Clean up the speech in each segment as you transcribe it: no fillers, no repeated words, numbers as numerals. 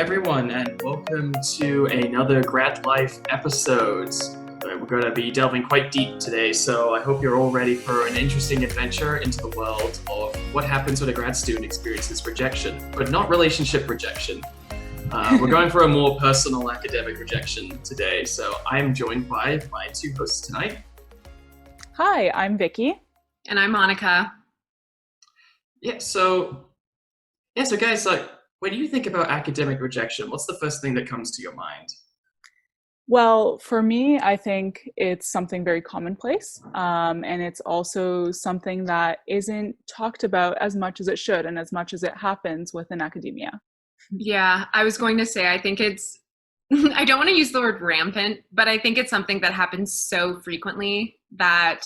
everyone, and welcome to another Grad Life episode. We're going to be delving quite deep today, so I hope you're all ready for an interesting adventure into the world of what happens when a grad student experiences rejection, but not relationship rejection. We're going for a more personal academic rejection today, so I'm joined by my two hosts tonight. Hi, I'm Viki. And I'm Monica. So guys, when you think about academic rejection, what's the first thing that comes to your mind? Well, for me, I think it's something very commonplace, and it's also something that isn't talked about as much as it should and as much as it happens within academia. Yeah, I was going to say, I think it's, I don't want to use the word rampant, but I think it's something that happens so frequently that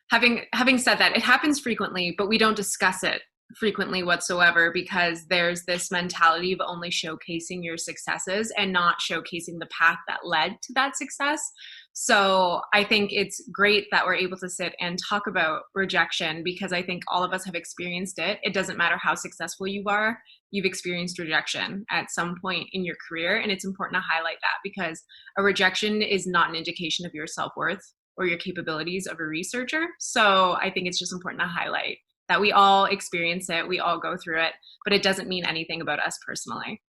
having said that, it happens frequently, but we don't discuss it frequently whatsoever because there's this mentality of only showcasing your successes and not showcasing the path that led to that success. So I think it's great that we're able to sit and talk about rejection because I think all of us have experienced it. It doesn't matter how successful you are, you've experienced rejection at some point in your career. And it's important to highlight that because a rejection is not an indication of your self-worth or your capabilities of a researcher. So I think it's just important to highlight that we all experience it, we all go through it, but it doesn't mean anything about us personally.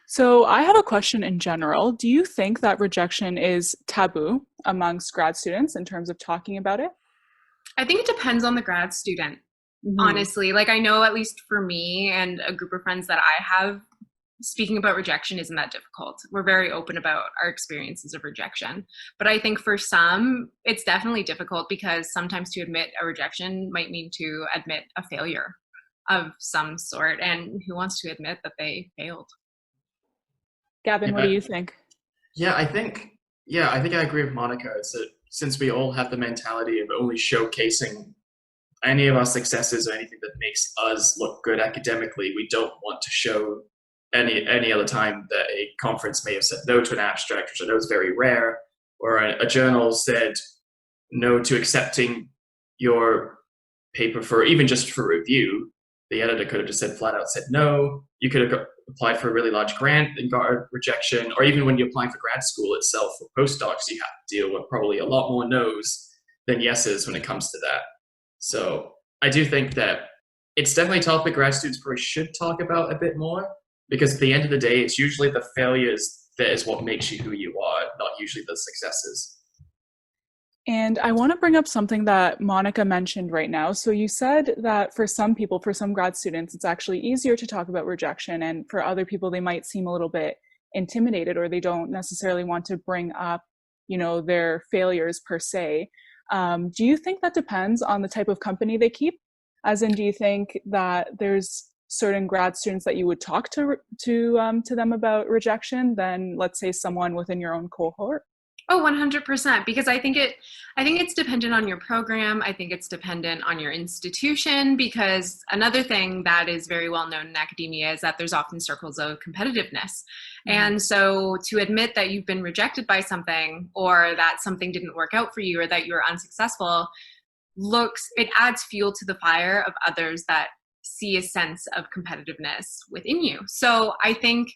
So I have a question in general. Do you think that rejection is taboo amongst grad students in terms of talking about it? I think it depends on the grad student, honestly. Like I know at least for me and a group of friends that I have, speaking about rejection isn't that difficult. We're very open about our experiences of rejection. But I think for some, it's definitely difficult because sometimes to admit a rejection might mean to admit a failure of some sort. And who wants to admit that they failed? Gavin, what do you think? I think I agree with Monica. It's that since we all have the mentality of only showcasing any of our successes or anything that makes us look good academically, we don't want to show any other time that a conference may have said no to an abstract, which I know is very rare, or a journal said no to accepting your paper for even just for review. The editor could have just said flat out said no. You could have applied for a really large grant and got a rejection, or even when you're applying for grad school itself for postdocs, you have to deal with probably a lot more no's than yeses when it comes to that. So I do think that it's definitely a topic grad students probably should talk about a bit more. Because at the end of the day, it's usually the failures that is what makes you who you are, not usually the successes. And I want to bring up something that Monica mentioned right now. So you said that for some people, for some grad students, it's actually easier to talk about rejection. And for other people, they might seem a little bit intimidated or they don't necessarily want to bring up, their failures per se. Do you think that depends on the type of company they keep? As in, do you think that there's certain grad students that you would talk to them about rejection than, let's say, someone within your own cohort? Oh, 100%. Because I think it's dependent on your program. I think it's dependent on your institution, because another thing that is very well known in academia is that there's often circles of competitiveness. And so to admit that you've been rejected by something or that something didn't work out for you or that you were unsuccessful it adds fuel to the fire of others that see a sense of competitiveness within you. So I think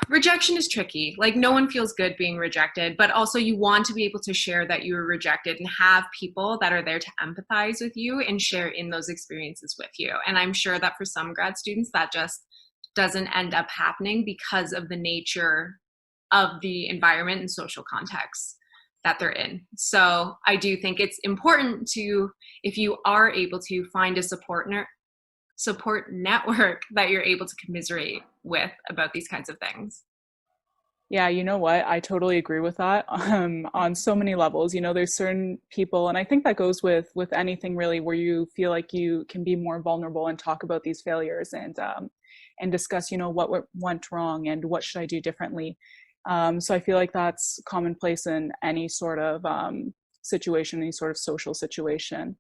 rejection is tricky. Like no one feels good being rejected, but also you want to be able to share that you were rejected and have people that are there to empathize with you and share in those experiences with you. And I'm sure that for some grad students that just doesn't end up happening because of the nature of the environment and social context that they're in. So I do think it's important to, if you are able to, find a support network that you're able to commiserate with about these kinds of things. Yeah, you know what? I totally agree with that on so many levels. There's certain people, and I think that goes with anything really, where you feel like you can be more vulnerable and talk about these failures and discuss, what went wrong and what should I do differently. So I feel like that's commonplace in any sort of situation, any sort of social situation.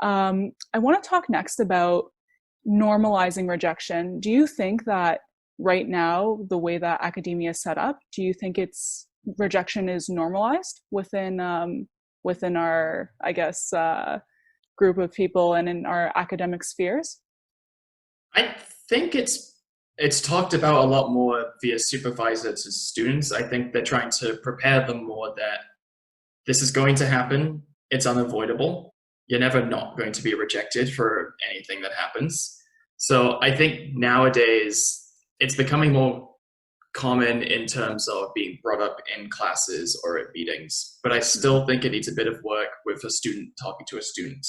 I want to talk next about normalizing rejection. Do you think that right now, the way that academia is set up, do you think rejection is normalized within our, I guess, group of people and in our academic spheres? I think it's it's talked about a lot more via supervisor to students. I think they're trying to prepare them more that this is going to happen. It's unavoidable. You're never not going to be rejected for anything that happens. So I think nowadays it's becoming more common in terms of being brought up in classes or at meetings, but I still think it needs a bit of work with a student talking to a student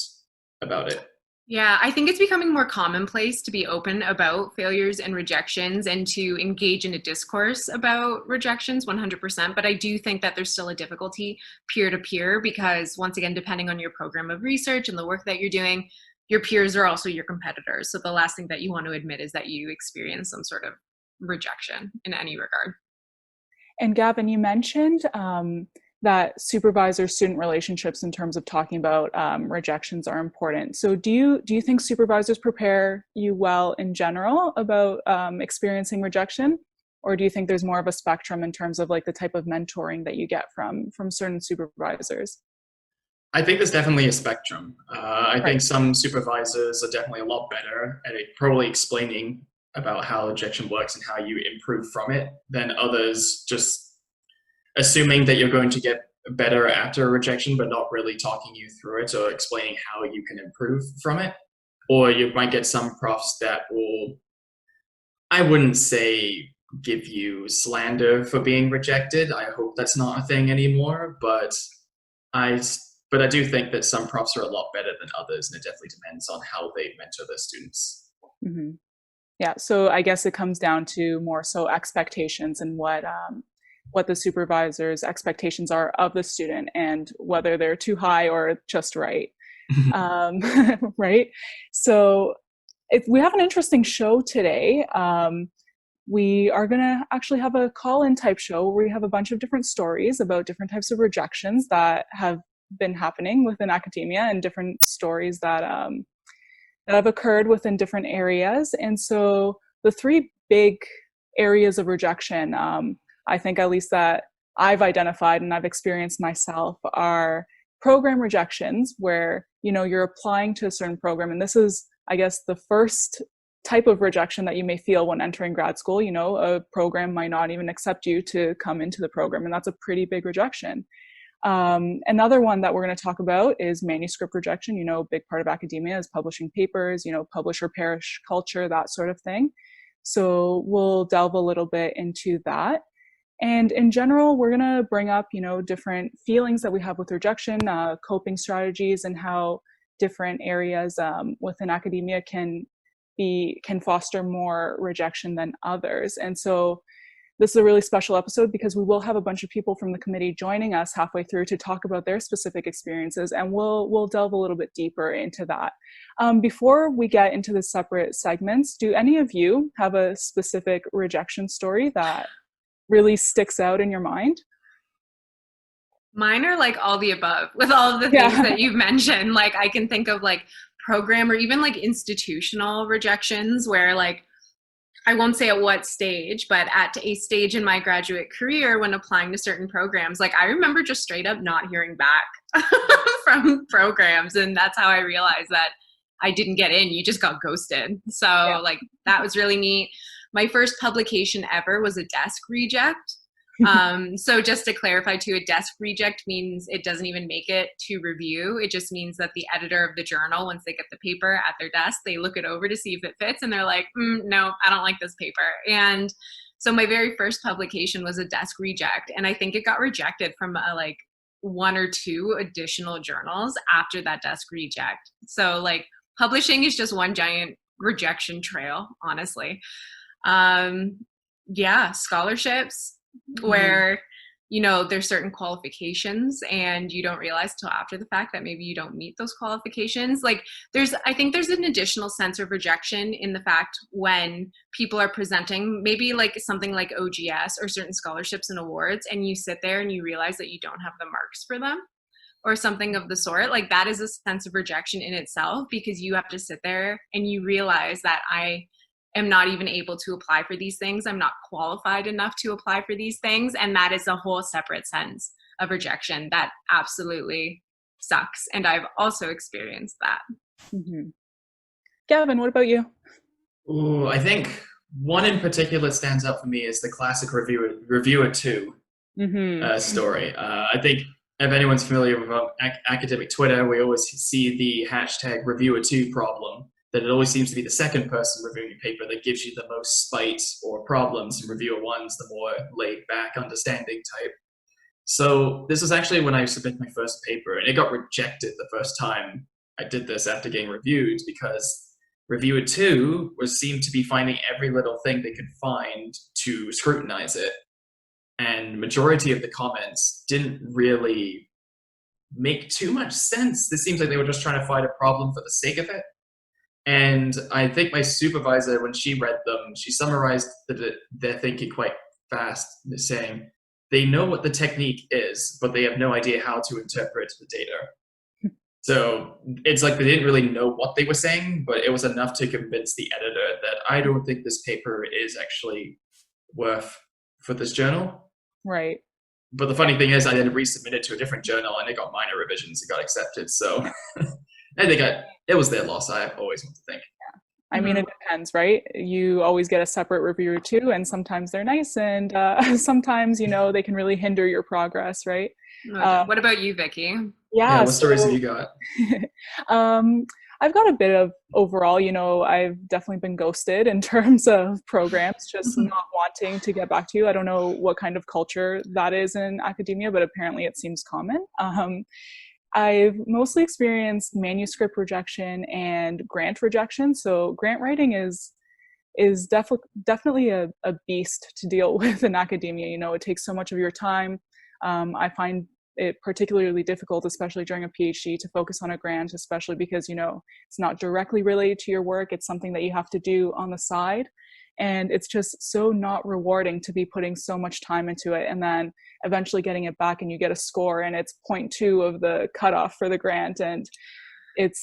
about it. Yeah, I think it's becoming more commonplace to be open about failures and rejections and to engage in a discourse about rejections 100%. But I do think that there's still a difficulty peer to peer because, once again, depending on your program of research and the work that you're doing, your peers are also your competitors. So the last thing that you want to admit is that you experience some sort of rejection in any regard. And Gavin, you mentioned that supervisor-student relationships in terms of talking about rejections are important. So do you think supervisors prepare you well in general about experiencing rejection? Or do you think there's more of a spectrum in terms of like the type of mentoring that you get from certain supervisors? I think there's definitely a spectrum. I Right. think some supervisors are definitely a lot better at probably explaining about how rejection works and how you improve from it than others just assuming that you're going to get better after a rejection, but not really talking you through it or explaining how you can improve from it. Or you might get some profs that will, I wouldn't say give you slander for being rejected. I hope that's not a thing anymore, but I do think that some profs are a lot better than others, and it definitely depends on how they mentor their students. Mm-hmm. Yeah, so I guess it comes down to more so expectations and what the supervisor's expectations are of the student and whether they're too high or just right. Right? So we have an interesting show today. We are going to actually have a call-in type show where we have a bunch of different stories about different types of rejections that have been happening within academia and different stories that have occurred within different areas. And so the three big areas of rejection, I think at least that I've identified and I've experienced myself, are program rejections, where you're applying to a certain program, and this is, I guess, the first type of rejection that you may feel when entering grad school. A program might not even accept you to come into the program, and that's a pretty big rejection. Another one that we're going to talk about is manuscript rejection. A big part of academia is publishing papers, publish or perish culture, that sort of thing. So we'll delve a little bit into that. And in general, we're going to bring up, different feelings that we have with rejection, coping strategies, and how different areas within academia can foster more rejection than others. And so this is a really special episode because we will have a bunch of people from the committee joining us halfway through to talk about their specific experiences, and we'll delve a little bit deeper into that. Before we get into the separate segments, do any of you have a specific rejection story that really sticks out in your mind? Mine are like all the above with all of the things that you've mentioned. Like I can think of like program or even like institutional rejections where, like, I won't say at what stage, but at a stage in my graduate career when applying to certain programs, like I remember just straight up not hearing back from programs. And that's how I realized that I didn't get in. You just got ghosted. So like that was really neat. My first publication ever was a desk reject. So just to clarify too, a desk reject means it doesn't even make it to review. It just means that the editor of the journal, once they get the paper at their desk, they look it over to see if it fits, and they're like, no, I don't like this paper. And so my very first publication was a desk reject, and I think it got rejected from like one or two additional journals after that desk reject. So like publishing is just one giant rejection trail, honestly. Yeah, scholarships, where there's certain qualifications and you don't realize till after the fact that maybe you don't meet those qualifications. Like I think there's an additional sense of rejection in the fact when people are presenting maybe like something like OGS or certain scholarships and awards, and you sit there and you realize that you don't have the marks for them or something of the sort. Like that is a sense of rejection in itself, because you have to sit there and you realize that I am not even able to apply for these things. I'm not qualified enough to apply for these things. And that is a whole separate sense of rejection that absolutely sucks. And I've also experienced that. Mm-hmm. Gavin, what about you? Ooh, I think One in particular stands out for me is the classic reviewer two story. I think if anyone's familiar with academic Twitter, we always see the hashtag reviewer two problem. That it always seems to be the second person reviewing a paper that gives you the most spite or problems, and reviewer one's the more laid back, understanding type. So this was actually when I submitted my first paper, and it got rejected the first time I did this after getting reviewed because reviewer two was seemed to be finding every little thing they could find to scrutinize it, and majority of the comments didn't really make too much sense. This seems like they were just trying to find a problem for the sake of it. And I think my supervisor, when she read them, she summarized their thinking quite fast, saying they know what the technique is, but they have no idea how to interpret the data. So it's like they didn't really know what they were saying, but it was enough to convince the editor that I don't think this paper is actually worth for this journal. Right. But the funny thing is, I then resubmitted to a different journal, and it got minor revisions. It got accepted. So I think it was their loss. I always want to think. I mean, it depends, right? You always get a separate reviewer too, and sometimes they're nice, and sometimes, they can really hinder your progress, right? What about you, Viki? Yeah, what stories have you got? I've got a bit of overall, I've definitely been ghosted in terms of programs, just not wanting to get back to you. I don't know what kind of culture that is in academia, but apparently it seems common. I've mostly experienced manuscript rejection and grant rejection. So grant writing is definitely a beast to deal with in academia. It takes so much of your time. I find it particularly difficult, especially during a PhD, to focus on a grant, especially because, it's not directly related to your work. It's something that you have to do on the side. And it's just so not rewarding to be putting so much time into it and then eventually getting it back and you get a score and it's 0.2 of the cutoff for the grant. And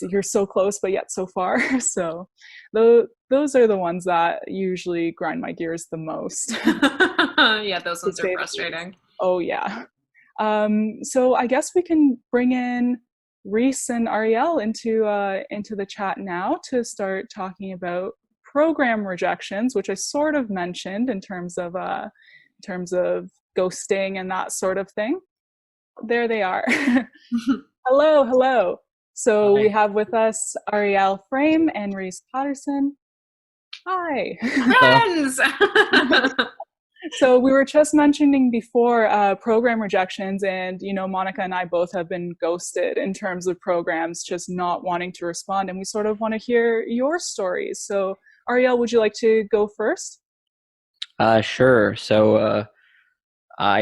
you're so close, but yet so far. So those are the ones that usually grind my gears the most. Yeah, those ones are frustrating. Oh, yeah. So I guess we can bring in Rhys and Ariel into the chat now to start talking about program rejections, which I sort of mentioned in terms of ghosting and that sort of thing. There they are. Hello. So Hi. We have with us Ariel Frame and Rhys Patterson. Hi. Friends! So we were just mentioning before program rejections, and Monica and I both have been ghosted in terms of programs, just not wanting to respond, and we sort of want to hear your stories. So Ariel, would you like to go first? Sure. So I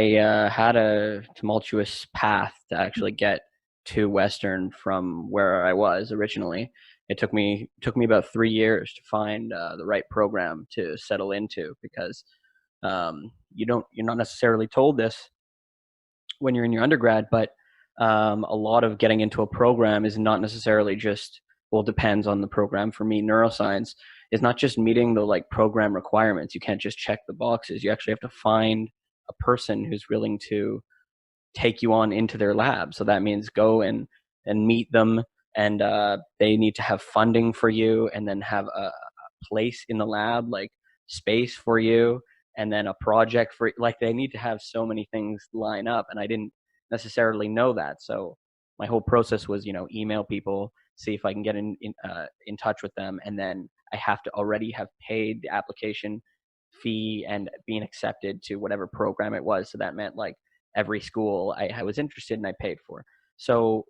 had a tumultuous path to actually get to Western from where I was originally. It took me about 3 years to find the right program to settle into, because you're not necessarily told this when you're in your undergrad, but a lot of getting into a program is not necessarily just, well, depends on the program. For me, neuroscience is not just meeting the program requirements. You can't just check the boxes. You actually have to find a person who's willing to take you on into their lab. So that means go and meet them, and they need to have funding for you, and then have a place in the lab, like space for you, and then a project for, they need to have so many things line up, and I didn't necessarily know that. So my whole process was, email people, see if I can get in touch with them, and then I have to already have paid the application fee and being accepted to whatever program it was. So that meant every school I was interested in, I paid for. So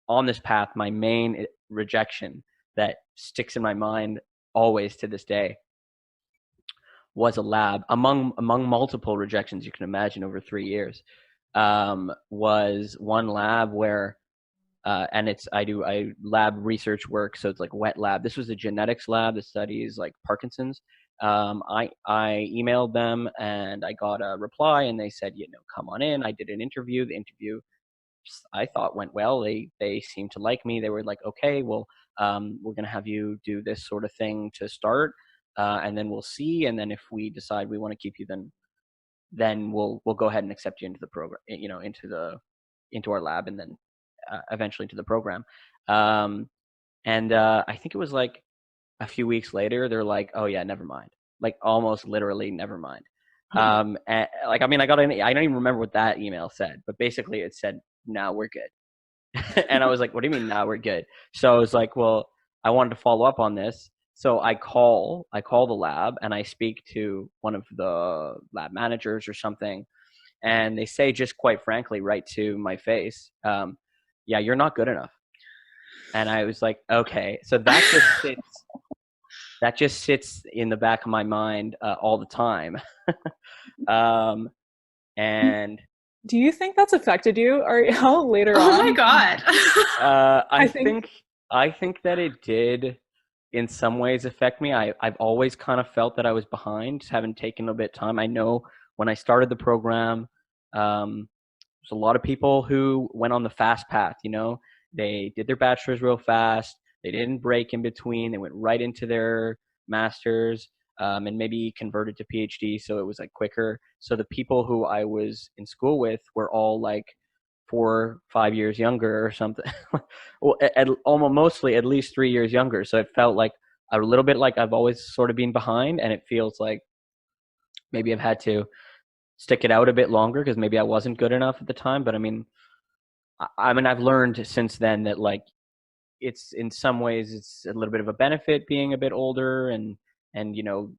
on this path, my main rejection that sticks in my mind always to this day was a lab, among multiple rejections you can imagine over 3 years, was one lab where and I lab research work, so it's like wet lab. This was a genetics lab that studies Parkinson's. I emailed them and I got a reply, and they said, come on in. I did an interview. The interview, I thought, went well. They seemed to like me. They were like, okay, well, we're gonna have you do this sort of thing to start, and then we'll see. And then if we decide we want to keep you, then we'll go ahead and accept you into the program, into our lab, and then eventually into the program. And I think it was a few weeks later, they're like, oh yeah, never mind. like almost literally never mind. And like, I mean, I don't even remember what that email said, but basically it said, "Now we're good." And I was like, "What do you mean now we're good?" So I was like, "Well, I wanted to follow up on this." So I call the lab and I speak to one of the lab managers or something, and they say, just quite frankly, right to my face, "Yeah, you're not good enough." And I was like, okay, so that just sits in the back of my mind all the time. And Do you think that's affected you, Ariel, later Oh on? my God. I think that it did in some ways affect me. I've always kind of felt that I was behind, just haven't taken a bit of time. I know when I started the program, there's a lot of people who went on the fast path, you know, they did their bachelor's real fast. They didn't break in between. They went right into their master's, and maybe converted to PhD. So it was like quicker. So the people who I was in school with were all like 4 or 5 years younger or something. Well, almost mostly at least 3 years younger. So it felt like a little bit like I've always sort of been behind, and it feels like maybe I've had to stick it out a bit longer because maybe I wasn't good enough at the time. But I mean, I've learned since then that like it's in some ways it's a little bit of a benefit being a bit older, and you know,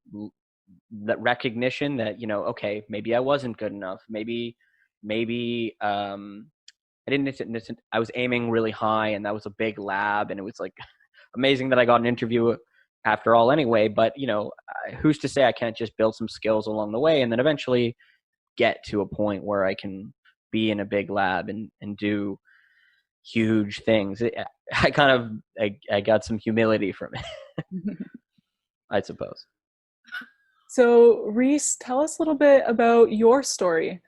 that recognition that, you know, okay, maybe I wasn't good enough. Maybe I didn't. I was aiming really high, and that was a big lab, and it was like amazing that I got an interview after all anyway. But you know, who's to say I can't just build some skills along the way, and then eventually get to a point where I can be in a big lab and do huge things. I got some humility from it, I suppose. So, Rhys, tell us a little bit about your story.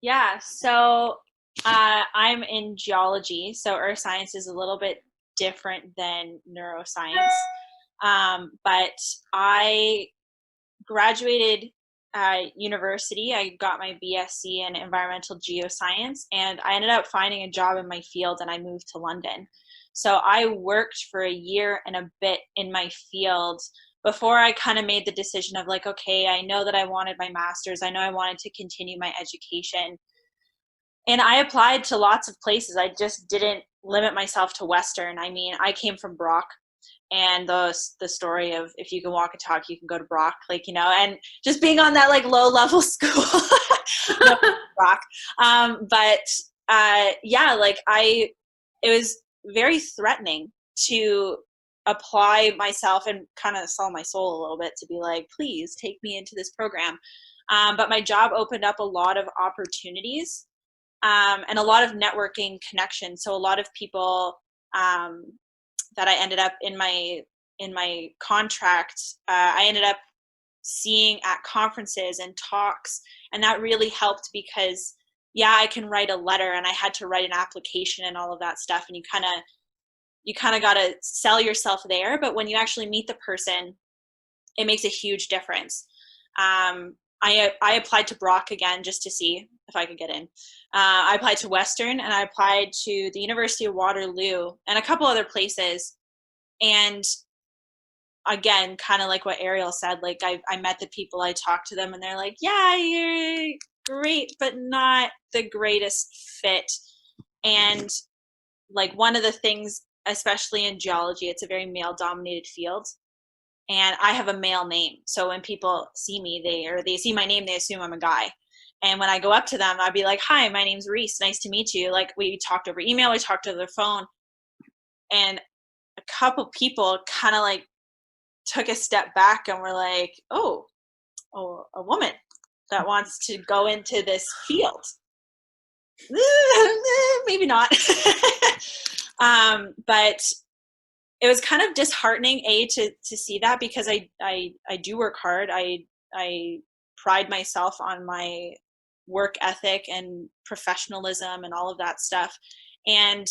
Yeah, so I'm in geology, so earth science is a little bit different than neuroscience. But I graduated university. I got my BSc in environmental geoscience, and I ended up finding a job in my field, and I moved to London. So I worked for a year and a bit in my field before I kind of made the decision of like, okay, I know that I wanted my master's. I know I wanted to continue my education. And I applied to lots of places. I just didn't limit myself to Western. I mean, I came from Brock, and the story of if you can walk and talk, you can go to Brock, like, you know, and just being on that like low level school, no, Brock. Yeah, like it was very threatening to apply myself and kind of sell my soul a little bit to be like, please take me into this program. But my job opened up a lot of opportunities, and a lot of networking connections. So a lot of people that I ended up in my contract, I ended up seeing at conferences and talks, and that really helped because yeah, I can write a letter, and I had to write an application and all of that stuff, and you kind of got to sell yourself there, but when you actually meet the person, it makes a huge difference. I applied to Brock again just to see if I could get in. I applied to Western, and I applied to the University of Waterloo and a couple other places. And again, kind of like what Ariel said, like I met the people, I talked to them, and they're like, yeah, you're great, but not the greatest fit. And like one of the things, especially in geology, it's a very male dominated field. And I have a male name. So when people see me, they see my name, they assume I'm a guy. And when I go up to them, I'd be like, hi, my name's Rhys. Nice to meet you. Like we talked over email, we talked over the phone. And a couple people kind of like took a step back and were like, oh, a woman that wants to go into this field. Maybe not. But it was kind of disheartening to see that, because I do work hard. I pride myself on my work ethic and professionalism and all of that stuff, and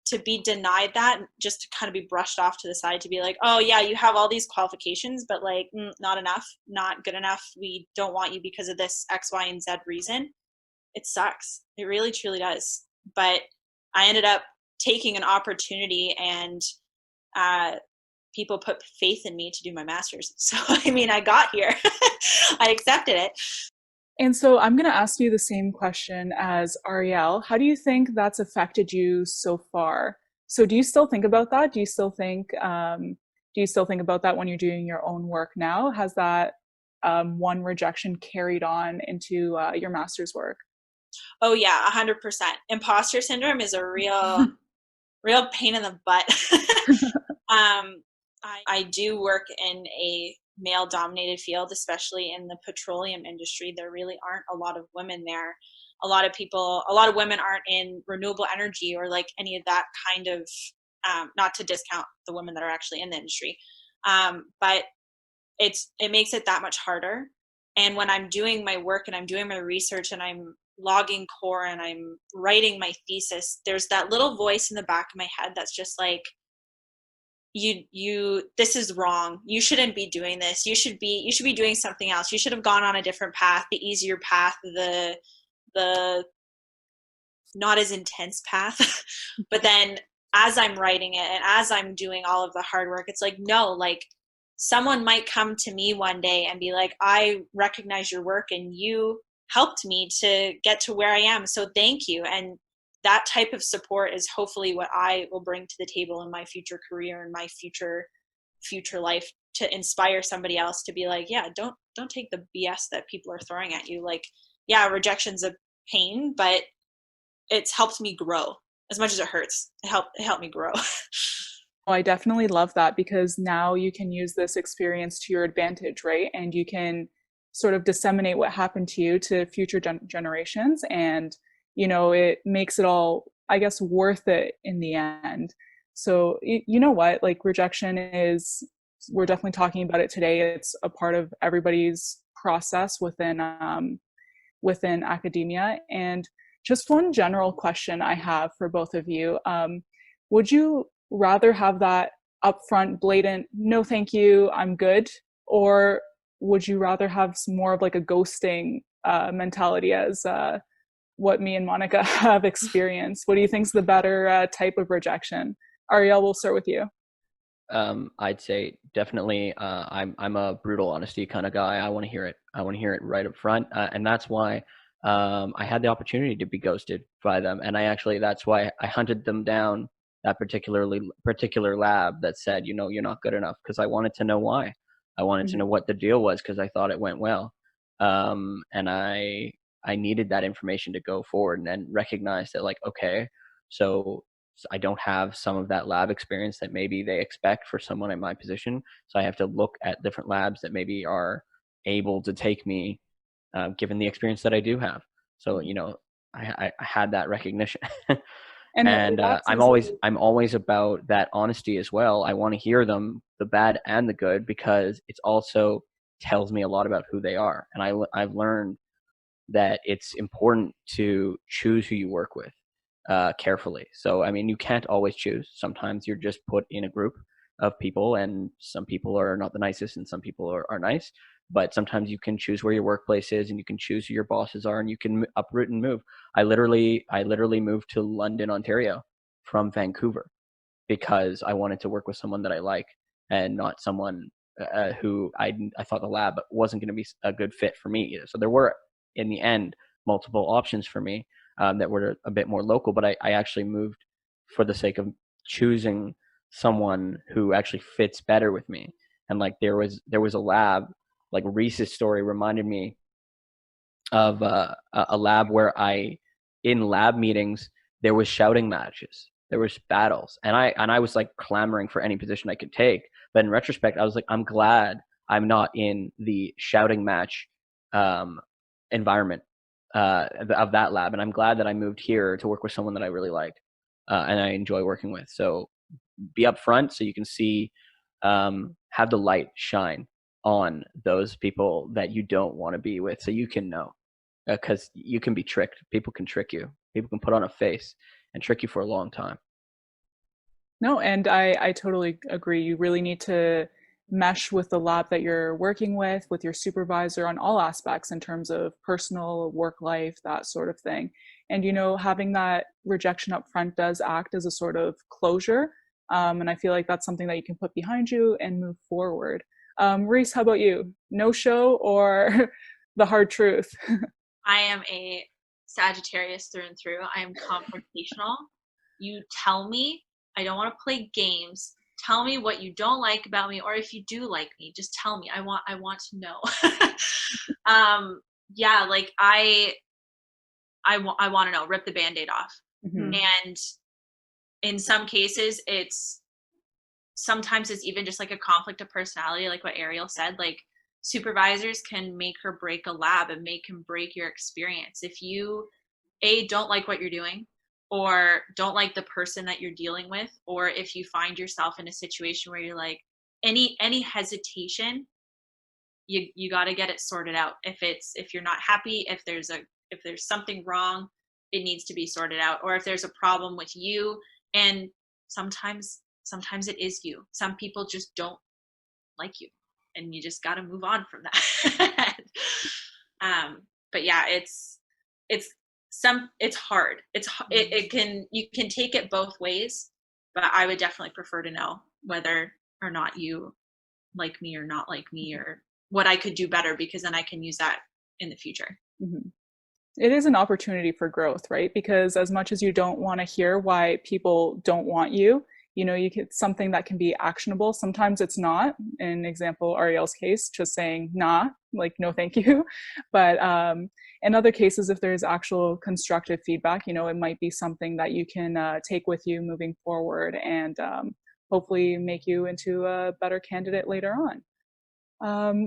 to be denied that, just to kind of be brushed off to the side, to be like, oh yeah, you have all these qualifications, but like not enough, not good enough, we don't want you because of this X, Y, and Z reason. It sucks. It really truly does. But I ended up taking an opportunity, and people put faith in me to do my master's. So, I mean, I got here. I accepted it. And so I'm going to ask you the same question as Ariel. How do you think that's affected you so far? So do you still think about that? Do you still think about that when you're doing your own work now? Has that one rejection carried on into your master's work? Oh yeah, 100%. Imposter syndrome is a real pain in the butt. I do work in a male dominated field, especially in the petroleum industry. There really aren't a lot of women there. A lot of women aren't in renewable energy or like any of that kind of, not to discount the women that are actually in the industry. But it makes it that much harder. And when I'm doing my work and I'm doing my research and I'm logging core and I'm writing my thesis, there's that little voice in the back of my head that's just like, this is wrong. You shouldn't be doing this. You should be doing something else. You should have gone on a different path, the easier path, the not as intense path. But then as I'm writing it and as I'm doing all of the hard work, it's like, no, like someone might come to me one day and be like, I recognize your work and you helped me to get to where I am. So thank you. And that type of support is hopefully what I will bring to the table in my future career and my future life, to inspire somebody else to be like, yeah, don't take the BS that people are throwing at you. Like, yeah, rejection's a pain, but it's helped me grow. As much as it hurts, it helped me grow. I definitely love that, because now you can use this experience to your advantage, right? And you can sort of disseminate what happened to you to future generations. And, you know, it makes it all, I guess, worth it in the end. So, you know what, like rejection is, we're definitely talking about it today. It's a part of everybody's process within academia. And just one general question I have for both of you. Would you rather have that upfront, blatant, no thank you, I'm good? Or would you rather have some more of like a ghosting mentality, as what me and Monica have experienced? What do you think is the better type of rejection? Ariel, we'll start with you. I'd say definitely. I'm a brutal honesty kind of guy. I want to hear it. I want to hear it right up front, and that's why I had the opportunity to be ghosted by them, and that's why I hunted them down. That particular lab that said, you're not good enough, because I wanted to know why. I wanted to know what the deal was, because I thought it went well, and I needed that information to go forward and then recognize that, like, okay, so I don't have some of that lab experience that maybe they expect for someone in my position. So I have to look at different labs that maybe are able to take me, given the experience that I do have. So, I had that recognition. And I'm always about that honesty as well. I want to hear them, the bad and the good, because it's also tells me a lot about who they are. And I've learned that it's important to choose who you work with carefully. So, I mean, you can't always choose. Sometimes you're just put in a group of people, and some people are not the nicest and some people are nice. But sometimes you can choose where your workplace is, and you can choose who your bosses are, and you can uproot and move. I literally moved to London, Ontario from Vancouver, because I wanted to work with someone that I like, and not someone who I thought the lab wasn't going to be a good fit for me either. So there were, in the end, multiple options for me that were a bit more local, but I actually moved for the sake of choosing someone who actually fits better with me. And like there was a lab, like Rhys's story reminded me of a lab where in lab meetings, there was shouting matches, there was battles, and I was like clamoring for any position I could take. But in retrospect, I was like, I'm glad I'm not in the shouting match environment of that lab, and I'm glad that I moved here to work with someone that I really liked and I enjoy working with. So be upfront so you can see, have the light shine on those people that you don't want to be with, so you can know, because you can be tricked. People can trick you. People can put on a face and trick you for a long time. No, and I totally agree. You really need to mesh with the lab that you're working with your supervisor on all aspects in terms of personal, work life, that sort of thing. And, having that rejection up front does act as a sort of closure And I feel like that's something that you can put behind you and move forward. Rhys, how about you? No show or the hard truth? I am a Sagittarius through and through. I am confrontational. You tell me. I don't want to play games. Tell me what you don't like about me, or if you do like me, just tell me. I want to know. Yeah, like I want to know. Rip the Band-Aid off. Mm-hmm. And in some cases, sometimes it's even just like a conflict of personality, like what Ariel said. Like, supervisors can make or break a lab and make and break your experience. If you don't like what you're doing, or don't like the person that you're dealing with, or if you find yourself in a situation where you're like, any hesitation, you got to get it sorted out. If you're not happy, if there's something wrong, it needs to be sorted out. Or if there's a problem with you, and sometimes it is you. Some people just don't like you, and you just got to move on from that. But yeah, it's hard. You can take it both ways, but I would definitely prefer to know whether or not you like me or not like me, or what I could do better, because then I can use that in the future. Mm-hmm. It is an opportunity for growth, right? Because as much as you don't want to hear why people don't want you, you get something that can be actionable. Sometimes it's not. In example, Ariel's case, just saying, nah, like, no, thank you. But in other cases, if there's actual constructive feedback, it might be something that you can take with you moving forward, and hopefully make you into a better candidate later on.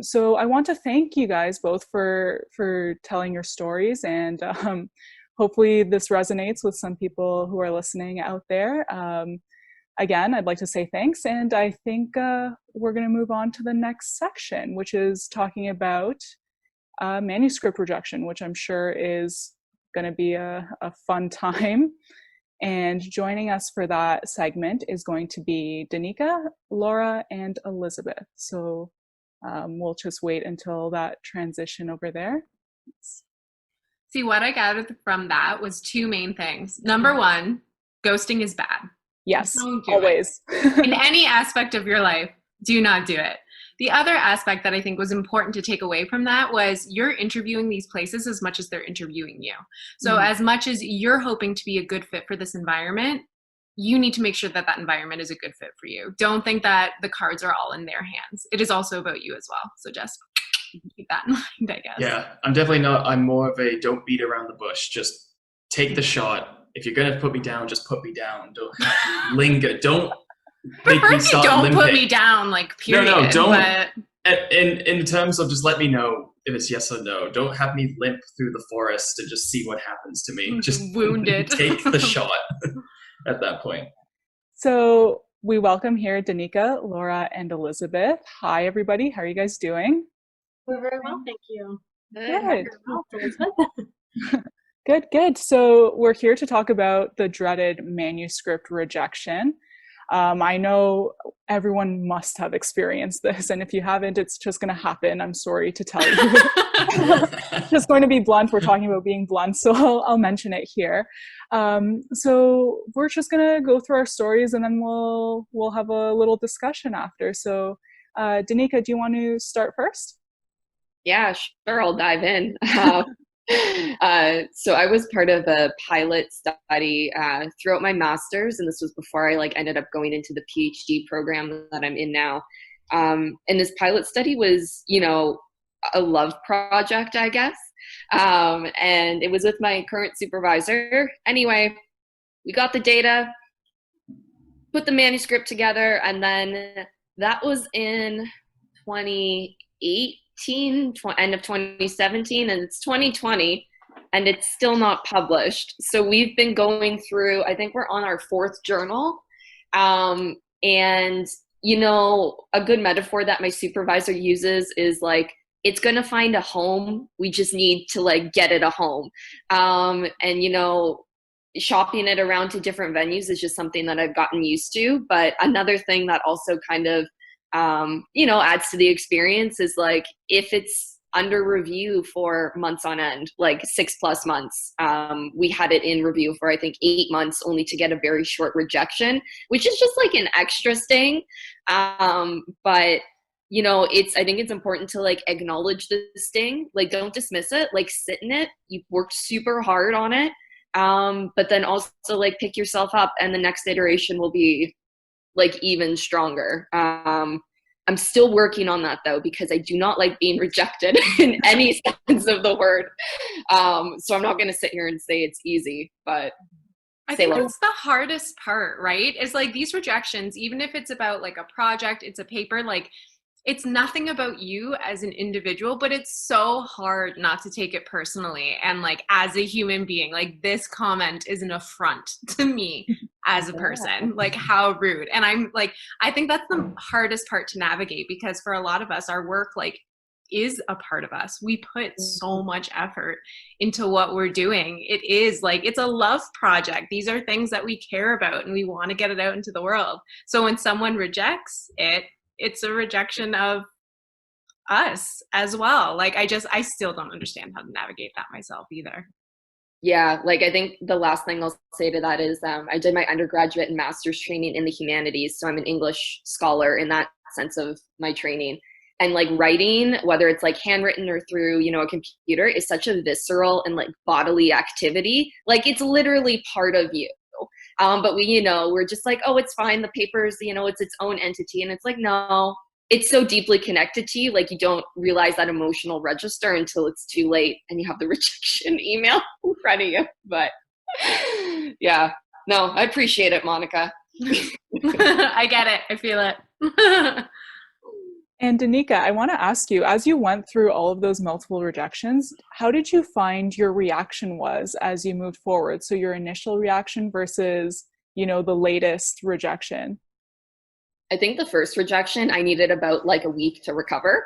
So I want to thank you guys both for telling your stories, and hopefully this resonates with some people who are listening out there. Again, I'd like to say thanks, and I think we're going to move on to the next section, which is talking about manuscript rejection, which I'm sure is going to be a fun time. And joining us for that segment is going to be Danica, Laura, and Elizabeth. So we'll just wait until that transition over there. See, what I gathered from that was two main things. Number one, ghosting is bad. Yes, Don't do always. In any aspect of your life, do not do it. The other aspect that I think was important to take away from that was you're interviewing these places as much as they're interviewing you. So as much as you're hoping to be a good fit for this environment, you need to make sure that that environment is a good fit for you. Don't think that the cards are all in their hands. It is also about you as well. So just keep that in mind, I guess. Yeah, I'm more of a don't beat around the bush. Just take the shot. If you're going to put me down, just put me down. Don't have to linger. Don't make me start don't limping. Put me down, like, period. No, don't. But in terms of just let me know if it's yes or no. Don't have me limp through the forest and just see what happens to me. Just wounded. Take the shot at that point. So we welcome here Danica, Laura, and Elizabeth. Hi, everybody. How are you guys doing? We're very well, thank you. Good. Good. So we're here to talk about the dreaded manuscript rejection. I know everyone must have experienced this, and if you haven't, it's just going to happen. I'm sorry to tell you. Just going to be blunt. We're talking about being blunt, so I'll mention it here. So we're just going to go through our stories, and then we'll have a little discussion after. So, Danica, do you want to start first? Yeah, sure. I'll dive in. So I was part of a pilot study throughout my master's, and this was before I ended up going into the PhD program that I'm in now. And this pilot study was, a love project, I guess. And it was with my current supervisor. Anyway, we got the data, put the manuscript together, and then that was in 2018. End of 2017, and it's 2020, and it's still not published. So we've been going through, I think we're on our 4th journal. And a good metaphor that my supervisor uses is it's gonna find a home. We just need to get it a home. And shopping it around to different venues is just something that I've gotten used to. But another thing that also kind of adds to the experience is if it's under review for months on end, like 6+ months. We had it in review for, I think, 8 months, only to get a very short rejection, which is just like an extra sting. But you know, I think it's important to like acknowledge the sting, like don't dismiss it, like sit in it. You worked super hard on it. But then also like pick yourself up, and the next iteration will be like even stronger. I'm still working on that though, because I do not like being rejected in any sense of the word. So I'm not going to sit here and say it's easy, but I think that's the hardest part, right? Is like these rejections, even if it's about like a project, it's a paper, like it's nothing about you as an individual, but it's so hard not to take it personally. And like as a human being, like this comment is an affront to me as a person, like how rude. And I'm like, I think that's the hardest part to navigate, because for a lot of us, our work like is a part of us. We put so much effort into what we're doing. It is like, it's a love project. These are things that we care about and we want to get it out into the world. So when someone rejects it, it's a rejection of us as well. Like I still don't understand how to navigate that myself either. Yeah, like I think the last thing I'll say to that is I did my undergraduate and master's training in the humanities. So I'm an English scholar in that sense of my training. And like writing, whether it's like handwritten or through, you know, a computer, is such a visceral and like bodily activity. Like it's literally part of you. But we, you know, we're just like, oh, it's fine. The paper's, you know, it's its own entity. And it's like, no, it's so deeply connected to you. Like you don't realize that emotional register until it's too late and you have the rejection email in front of you. But yeah, no, I appreciate it, Monica. I get it. I feel it. And Danica, I want to ask you, as you went through all of those multiple rejections, how did you find your reaction was as you moved forward? So your initial reaction versus, you know, the latest rejection? I think the first rejection, I needed about like a week to recover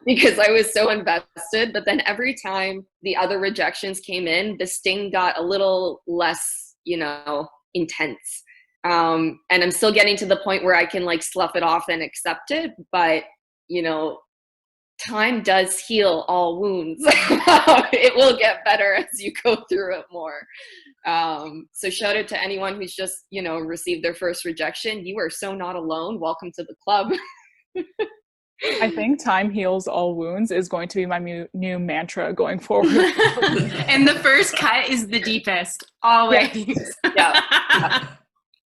because I was so invested. But then every time the other rejections came in, the sting got a little less, you know, intense. And I'm still getting to the point where I can like slough it off and accept it. But, you know, time does heal all wounds. It will get better as you go through it more. So shout out to anyone who's just, you know, received their first rejection. You are so not alone. Welcome to the club. I think time heals all wounds is going to be my new mantra going forward. And the first cut is the deepest, always. Yeah.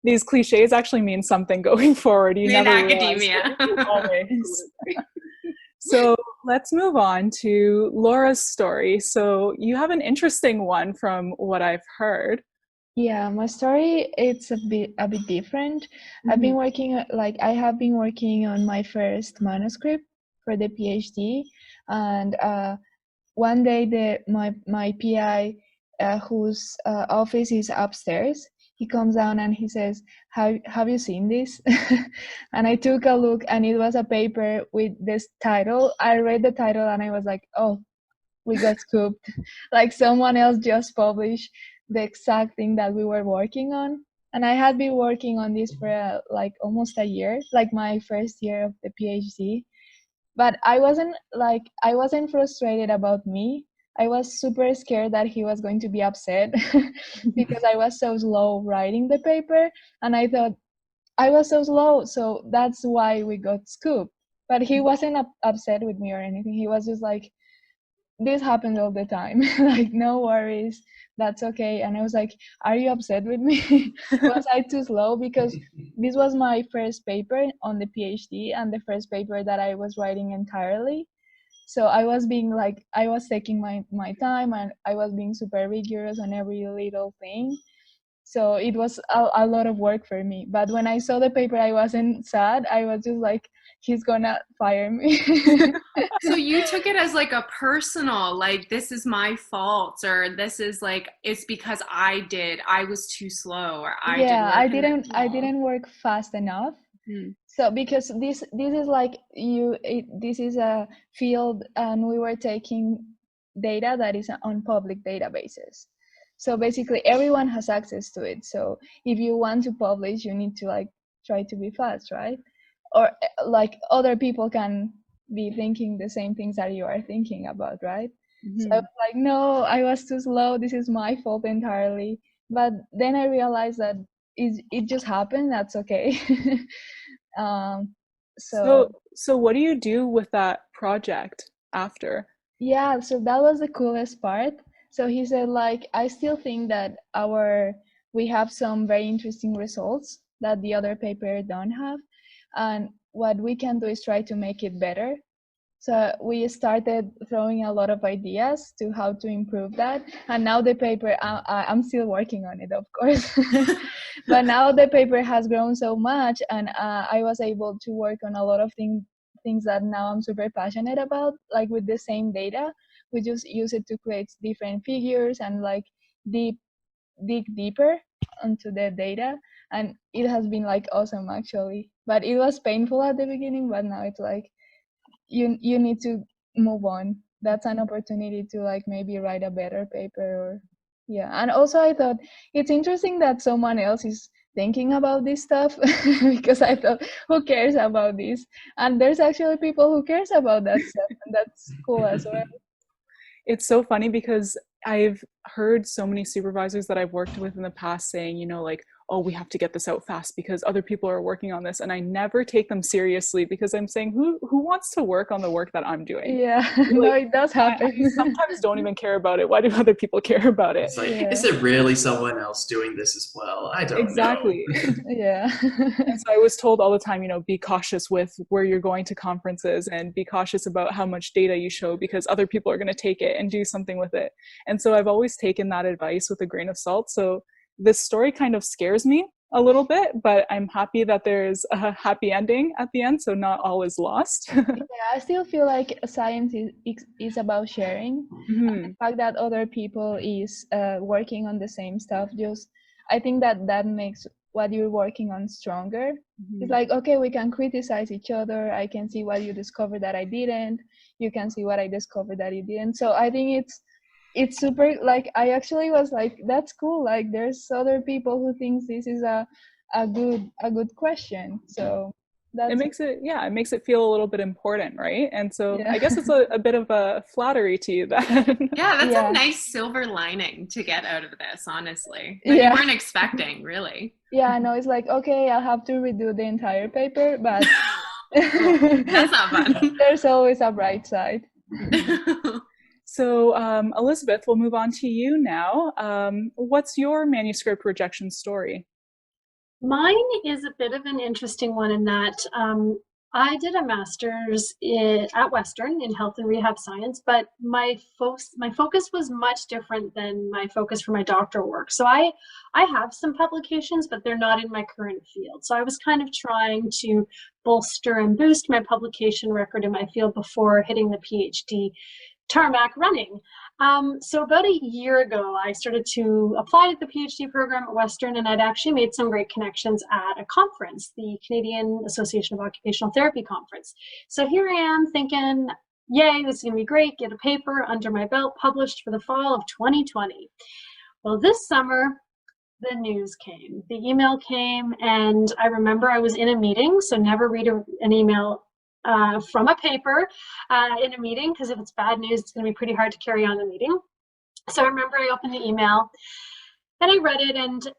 These cliches actually mean something going forward. You in never academia. Always. So let's move on to Laura's story. So you have an interesting one from what I've heard. Yeah, my story, it's a bit different. Mm-hmm. I have been working on my first manuscript for the PhD, and one day my PI, whose office is upstairs, he comes down and he says, have you seen this? And I took a look, and it was a paper with this title. I read the title and I was like, oh, we got scooped. Like someone else just published the exact thing that we were working on. And I had been working on this for like almost a year, like my first year of the PhD. But I wasn't frustrated about me. I was super scared that he was going to be upset because I was so slow writing the paper. And I thought, I was so slow, so that's why we got scooped. But he wasn't upset with me or anything. He was just like, this happens all the time. Like, no worries, that's okay. And I was like, are you upset with me? Was I too slow? Because this was my first paper on the PhD and the first paper that I was writing entirely. So I was taking my time, and I was being super rigorous on every little thing. So it was a lot of work for me. But when I saw the paper, I wasn't sad. I was just like, he's gonna fire me. So you took it as like a personal, like, this is my fault, or this is like, it's because I was too slow, or I didn't work fast enough. So because this is like this is a field, and we were taking data that is on public databases. So basically everyone has access to it. So if you want to publish, you need to like try to be fast, right? Or like other people can be thinking the same things that you are thinking about, right? So I Mhm. was like, no, I was too slow. This is my fault entirely. But then I realized that it just happened. That's okay. um, so So what do you do with that project after? yeah, so that was the coolest part. So he said, like, I still think that we have some very interesting results that the other paper don't have, and what we can do is try to make it better. So we started throwing a lot of ideas to how to improve that, and now the paper, I'm still working on it, of course, but now the paper has grown so much, and I was able to work on a lot of things that now I'm super passionate about, like with the same data. We just use it to create different figures and like deep dig deeper onto the data, and it has been like awesome actually. But it was painful at the beginning, but now it's like you need to move on. That's an opportunity to like maybe write a better paper or yeah. And also I thought it's interesting that someone else is thinking about this stuff because I thought, who cares about this? And there's actually people who cares about that stuff, and that's cool as well. It's so funny because I've heard so many supervisors that I've worked with in the past saying, like, oh, we have to get this out fast because other people are working on this. And I never take them seriously because I'm saying, who wants to work on the work that I'm doing? Yeah, no, Like, it does I happen. sometimes don't even care about it. Why do other people care about it? It's like, Yeah. is it really someone else doing this as well? I don't Exactly. know. Yeah. And so I was told all the time, be cautious with where you're going to conferences and be cautious about how much data you show because other people are going to take it and do something with it. And so I've always taken that advice with a grain of salt. So this story kind of scares me a little bit, but I'm happy that there's a happy ending at the end, so not all is lost. Yeah, I still feel like science is about sharing. Mhm. The fact that other people is working on the same stuff, just I think that makes what you're working on stronger. It's Mhm. like, okay, we can criticize each other. I can see what you discovered that I didn't. You can see what I discovered that you didn't. So I think it's super, like, I actually was like, that's cool. Like there's other people who thinks this is a good question. So It that's makes it feel a little bit important, right? And so yeah. I guess it's a bit of a flattery to you then. Yeah, that's Yeah. a nice silver lining to get out of this, honestly. That you Yeah. weren't expecting, really. Yeah, I know. It's like, okay, I'll have to redo the entire paper, but That's not fun. there's always a bright side. So, Elizabeth, we'll move on to you now. What's your manuscript rejection story? Mine is a bit of an interesting one in that I did a master's at Western in health and rehab science, but my focus was much different than my focus for my doctoral work. So I have some publications, but they're not in my current field. So I was kind of trying to bolster and boost my publication record in my field before hitting the PhD tarmac running. So about a year ago, I started to apply to the PhD program at Western, and I'd actually made some great connections at a conference, the Canadian Association of Occupational Therapy conference. So here I am thinking, yay, this is gonna be great, get a paper under my belt published for the fall of 2020. Well, this summer, the news came, the email came, and I remember I was in a meeting, so never read an email from a paper in a meeting, because if it's bad news, it's going to be pretty hard to carry on the meeting. So I remember I opened the email and I read it, and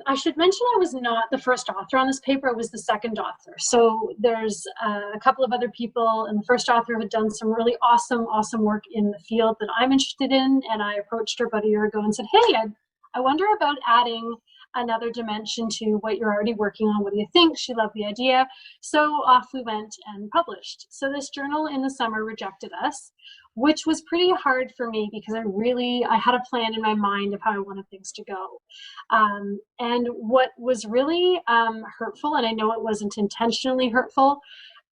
I should mention I was not the first author on this paper. I was the second author. So there's a couple of other people, and the first author had done some really awesome work in the field that I'm interested in, and I approached her about a year ago and said, hey, I wonder about adding another dimension to what you're already working on. What do you think? She loved the idea. So off we went and published. So this journal in the summer rejected us, which was pretty hard for me because I had a plan in my mind of how I wanted things to go. And what was really hurtful, and I know it wasn't intentionally hurtful,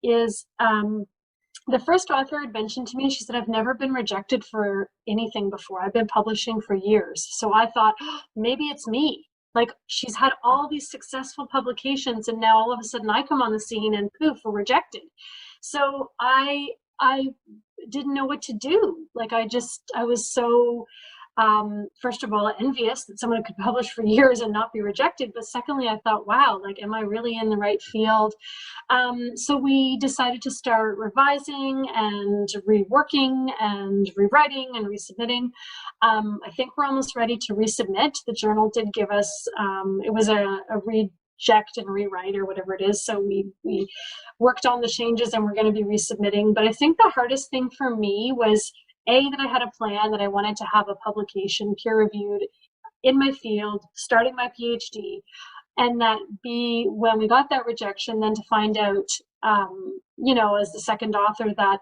is the first author had mentioned to me, she said, I've never been rejected for anything before. I've been publishing for years. So I thought, oh, maybe it's me. Like, she's had all these successful publications, and now all of a sudden I come on the scene and poof, we're rejected. So I didn't know what to do. Like, I was so first of all, envious that someone could publish for years and not be rejected. But secondly, I thought, wow, like, am I really in the right field? So we decided to start revising and reworking and rewriting and resubmitting. I think we're almost ready to resubmit. The journal did give us, it was a reject and rewrite or whatever it is. So we worked on the changes and we're going to be resubmitting. But I think the hardest thing for me was that I had a plan, that I wanted to have a publication peer reviewed in my field, starting my PhD, and that B, when we got that rejection, then to find out, you know, as the second author, that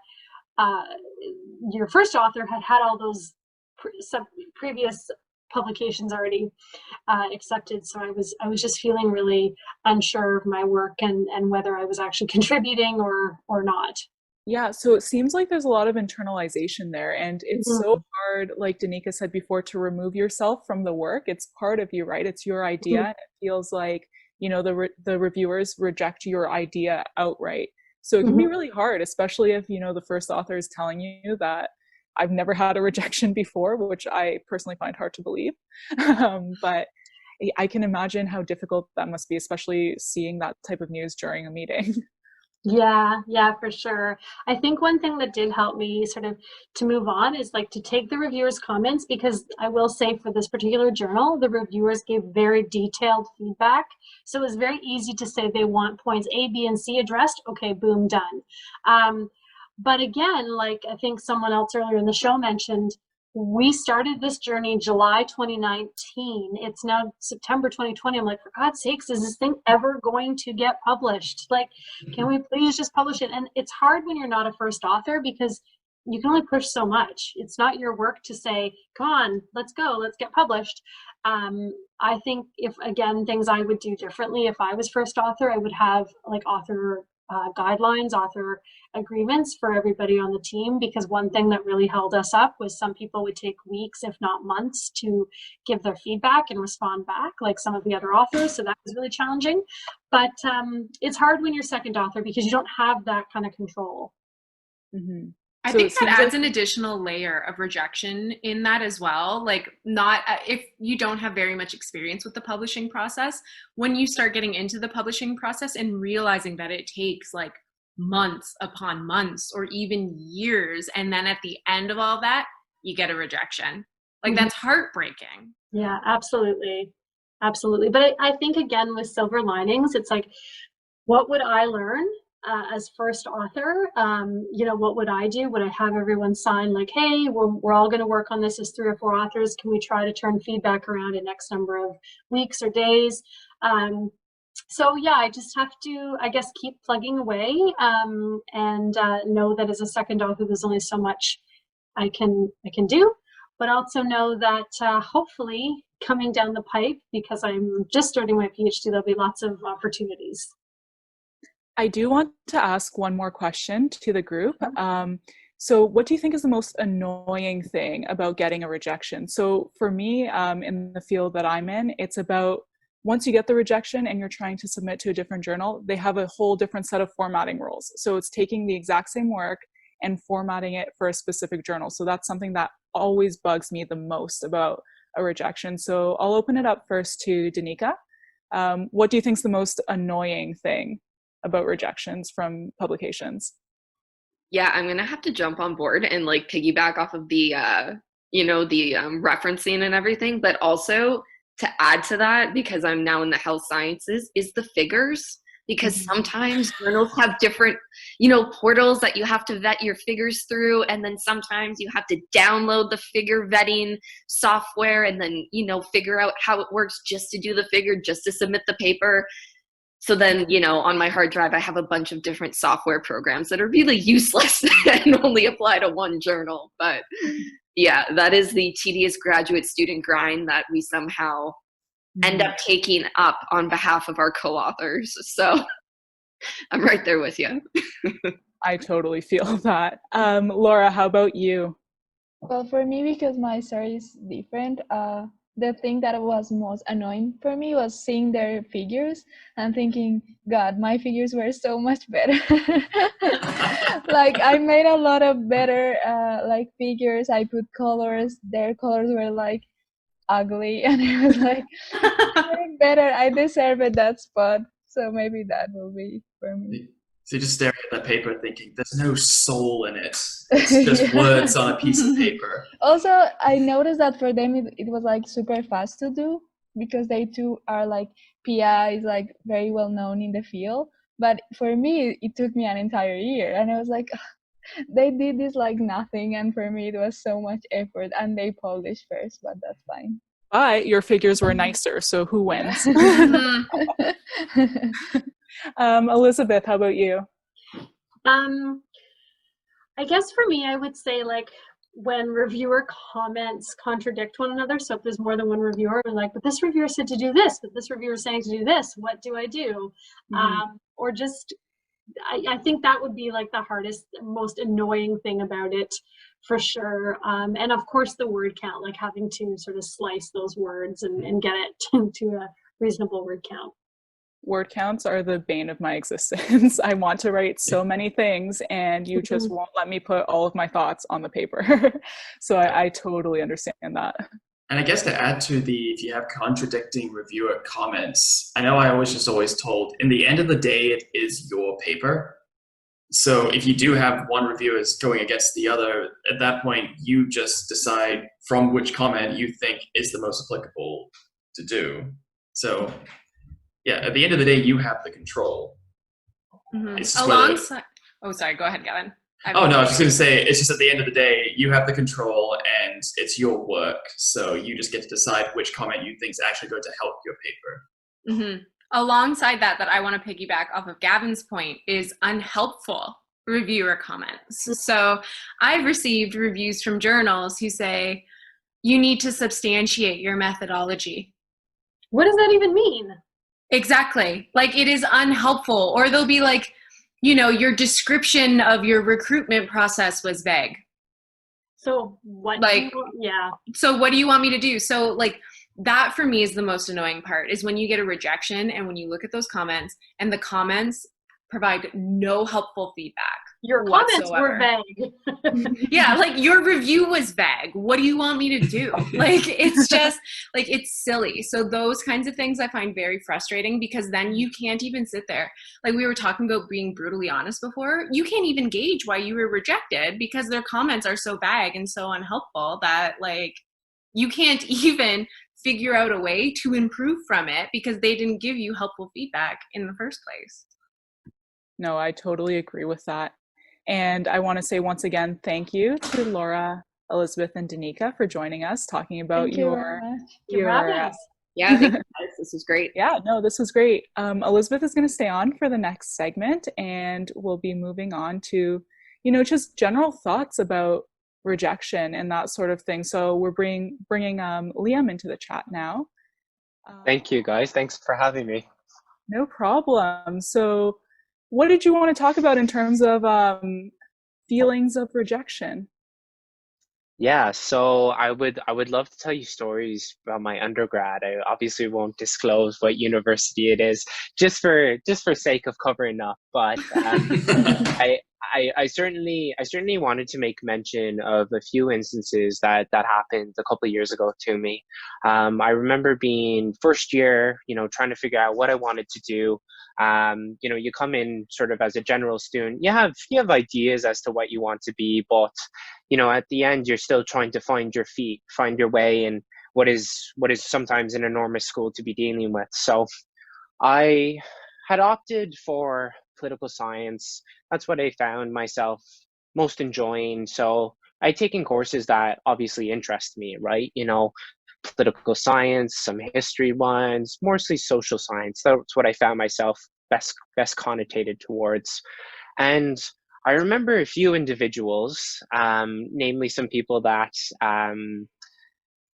your first author had all those previous publications already accepted. So I was just feeling really unsure of my work and whether I was actually contributing or not. Yeah, so it seems like there's a lot of internalization there, and it's so hard, like Danica said before, to remove yourself from the work. It's part of you, right? It's your idea, and it feels like, you know, the reviewers reject your idea outright. So it can be really hard, especially if, you know, the first author is telling you that I've never had a rejection before, which I personally find hard to believe. But I can imagine how difficult that must be, especially seeing that type of news during a meeting. Yeah, for sure. I think one thing that did help me sort of to move on is like to take the reviewers' comments, because I will say for this particular journal, the reviewers gave very detailed feedback. So it was very easy to say they want points A, B, and C addressed. Okay, boom, done. But again, like I think someone else earlier in the show mentioned, we started this journey July 2019. It's now September 2020. I'm like, for God's sakes, is this thing ever going to get published? Like, can we please just publish it? And it's hard when you're not a first author, because you can only push so much. It's not your work to say, come on, let's go, let's get published. I think if, again, things I would do differently if I was first author, I would have like author guidelines, author agreements for everybody on the team, because one thing that really held us up was some people would take weeks, if not months, to give their feedback and respond back, like some of the other authors. So that was really challenging. But it's hard when you're second author because you don't have that kind of control. I think that adds an additional layer of rejection in that as well. Like, not if you don't have very much experience with the publishing process, when you start getting into the publishing process and realizing that it takes like months upon months or even years, and then at the end of all that, you get a rejection. Like, that's heartbreaking. Yeah, absolutely. But I think, again, with silver linings, it's like, what would I learn as first author? You know, what would I do? Would I have everyone sign like, hey, we're all going to work on this as 3 or 4 authors. Can we try to turn feedback around in X number of weeks or days? So yeah, I just have to, I guess, keep plugging away and know that as a second author, there's only so much I can do, but also know that hopefully coming down the pipe, because I'm just starting my PhD, there'll be lots of opportunities. I do want to ask one more question to the group. So what do you think is the most annoying thing about getting a rejection? So for me, in the field that I'm in, it's about once you get the rejection and you're trying to submit to a different journal, they have a whole different set of formatting rules. So it's taking the exact same work and formatting it for a specific journal. So that's something that always bugs me the most about a rejection. So I'll open it up first to Danica. What do you think is the most annoying thing about rejections from publications? Yeah, I'm gonna have to jump on board and like piggyback off of the referencing and everything, but also to add to that, because I'm now in the health sciences, is the figures. Because sometimes journals have different, portals that you have to vet your figures through, and then sometimes you have to download the figure vetting software and then, figure out how it works just to do the figure, just to submit the paper. So then, on my hard drive, I have a bunch of different software programs that are really useless and only apply to one journal. But yeah, that is the tedious graduate student grind that we somehow end up taking up on behalf of our co-authors. So I'm right there with you. I totally feel that. Laura, how about you? Well, for me, because my story is different, the thing that was most annoying for me was seeing their figures and thinking, God, my figures were so much better. Like I made a lot of better like figures. I put colors. Their colors were like ugly, and it was like better. I deserved that spot, so maybe that will be for me. So you're just staring at that paper thinking, there's no soul in it. It's just Yeah. words on a piece of paper. Also, I noticed that for them it was like super fast to do because they too are like PIs, like very well known in the field. But for me, it took me an entire year, and I was like, they did this like nothing, and for me it was so much effort, and they published first, but that's fine. But your figures were nicer, so who wins? Elizabeth, how about you? I guess for me, I would say like when reviewer comments contradict one another. So if there's more than one reviewer, we're like, but this reviewer said to do this, but this reviewer is saying to do this. What do I do? Or just, I think that would be like the hardest, most annoying thing about it for sure. And of course the word count, like having to sort of slice those words and get it to a reasonable word count. Word counts are the bane of my existence. I want to write so many things, and you just won't let me put all of my thoughts on the paper. So I totally understand that. And I guess to add to if you have contradicting reviewer comments, I know I was always told, in the end of the day, it is your paper. So if you do have one reviewer going against the other, at that point, you just decide from which comment you think is the most applicable to do. So yeah, at the end of the day, you have the control. Alongside, oh, sorry, go ahead, Gavin. I was just going to say, it's just at the end of the day, you have the control and it's your work. So you just get to decide which comment you think is actually going to help your paper. Alongside that I want to piggyback off of Gavin's point is unhelpful reviewer comments. So I've received reviews from journals who say, you need to substantiate your methodology. What does that even mean? Exactly. Like it is unhelpful. Or they'll be like, you know, your description of your recruitment process was vague. So what? So what do you want me to do? So like that for me is the most annoying part, is when you get a rejection and when you look at those comments and the comments provide no helpful feedback. Your comments were vague. Yeah, like your review was vague. What do you want me to do? Like, it's just like, it's silly. So those kinds of things I find very frustrating, because then you can't even sit there. Like we were talking about being brutally honest before. You can't even gauge why you were rejected because their comments are so vague and so unhelpful that like you can't even figure out a way to improve from it because they didn't give you helpful feedback in the first place. No, I totally agree with that. And I want to say once again, thank you to Laura, Elizabeth, and Danica for joining us, talking about your yeah, thank you guys. This was great. Yeah, no, this was great. Elizabeth is going to stay on for the next segment, and we'll be moving on to, you know, just general thoughts about rejection and that sort of thing. So we're bringing Liam into the chat now. Thank you, guys. Thanks for having me. No problem. So what did you want to talk about in terms of feelings of rejection? Yeah, so I would love to tell you stories about my undergrad. I obviously won't disclose what university it is, just for sake of covering up. But I certainly wanted to make mention of a few instances that happened a couple of years ago to me. I remember being first year, you know, trying to figure out what I wanted to do. You know, you come in sort of as a general student, you have ideas as to what you want to be, but you know, at the end, you're still trying to find your feet, find your way in what is sometimes an enormous school to be dealing with. So I had opted for political science. That's what I found myself most enjoying. So I'd taken courses that obviously interest me, right? You know, political science, some history ones, mostly social science. That's what I found myself best connotated towards. And I remember a few individuals, namely some people that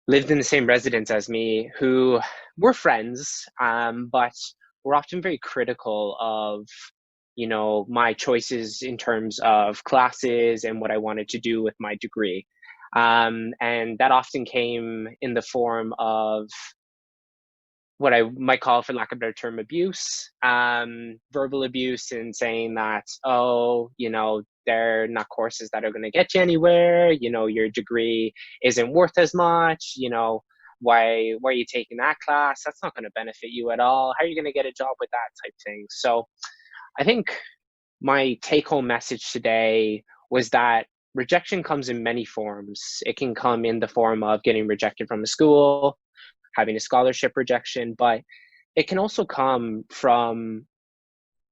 lived in the same residence as me, who were friends, but were often very critical of, you know, my choices in terms of classes and what I wanted to do with my degree. And that often came in the form of what I might call, for lack of a better term, abuse, verbal abuse, and saying that, oh, they're not courses that are going to get you anywhere. Your degree isn't worth as much. Why are you taking that class? That's not going to benefit you at all. How are you going to get a job with that type thing? So I think my take home message today was that rejection comes in many forms. It can come in the form of getting rejected from a school, having a scholarship rejection, but it can also come from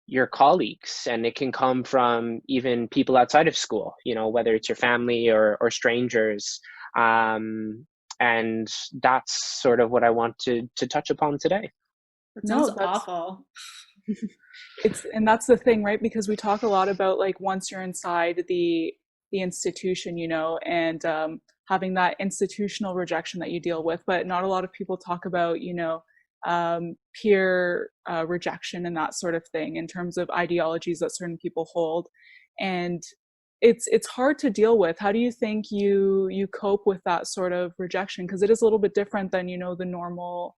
your colleagues, and it can come from even people outside of school, whether it's your family or strangers. And that's sort of what I want to touch upon today. That sounds No, awful. And that's the thing, right? Because we talk a lot about, like, once you're inside the institution, and having that institutional rejection that you deal with, but not a lot of people talk about, peer rejection and that sort of thing in terms of ideologies that certain people hold. And it's hard to deal with. How do you think you cope with that sort of rejection? Because it is a little bit different than, the normal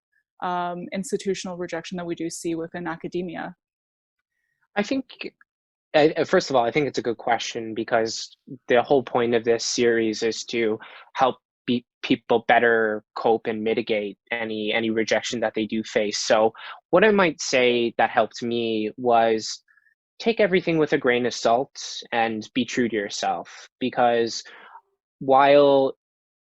institutional rejection that we do see within academia. I think, first of all, I think it's a good question, because the whole point of this series is to help people better cope and mitigate any rejection that they do face. So what I might say that helped me was take everything with a grain of salt and be true to yourself, because while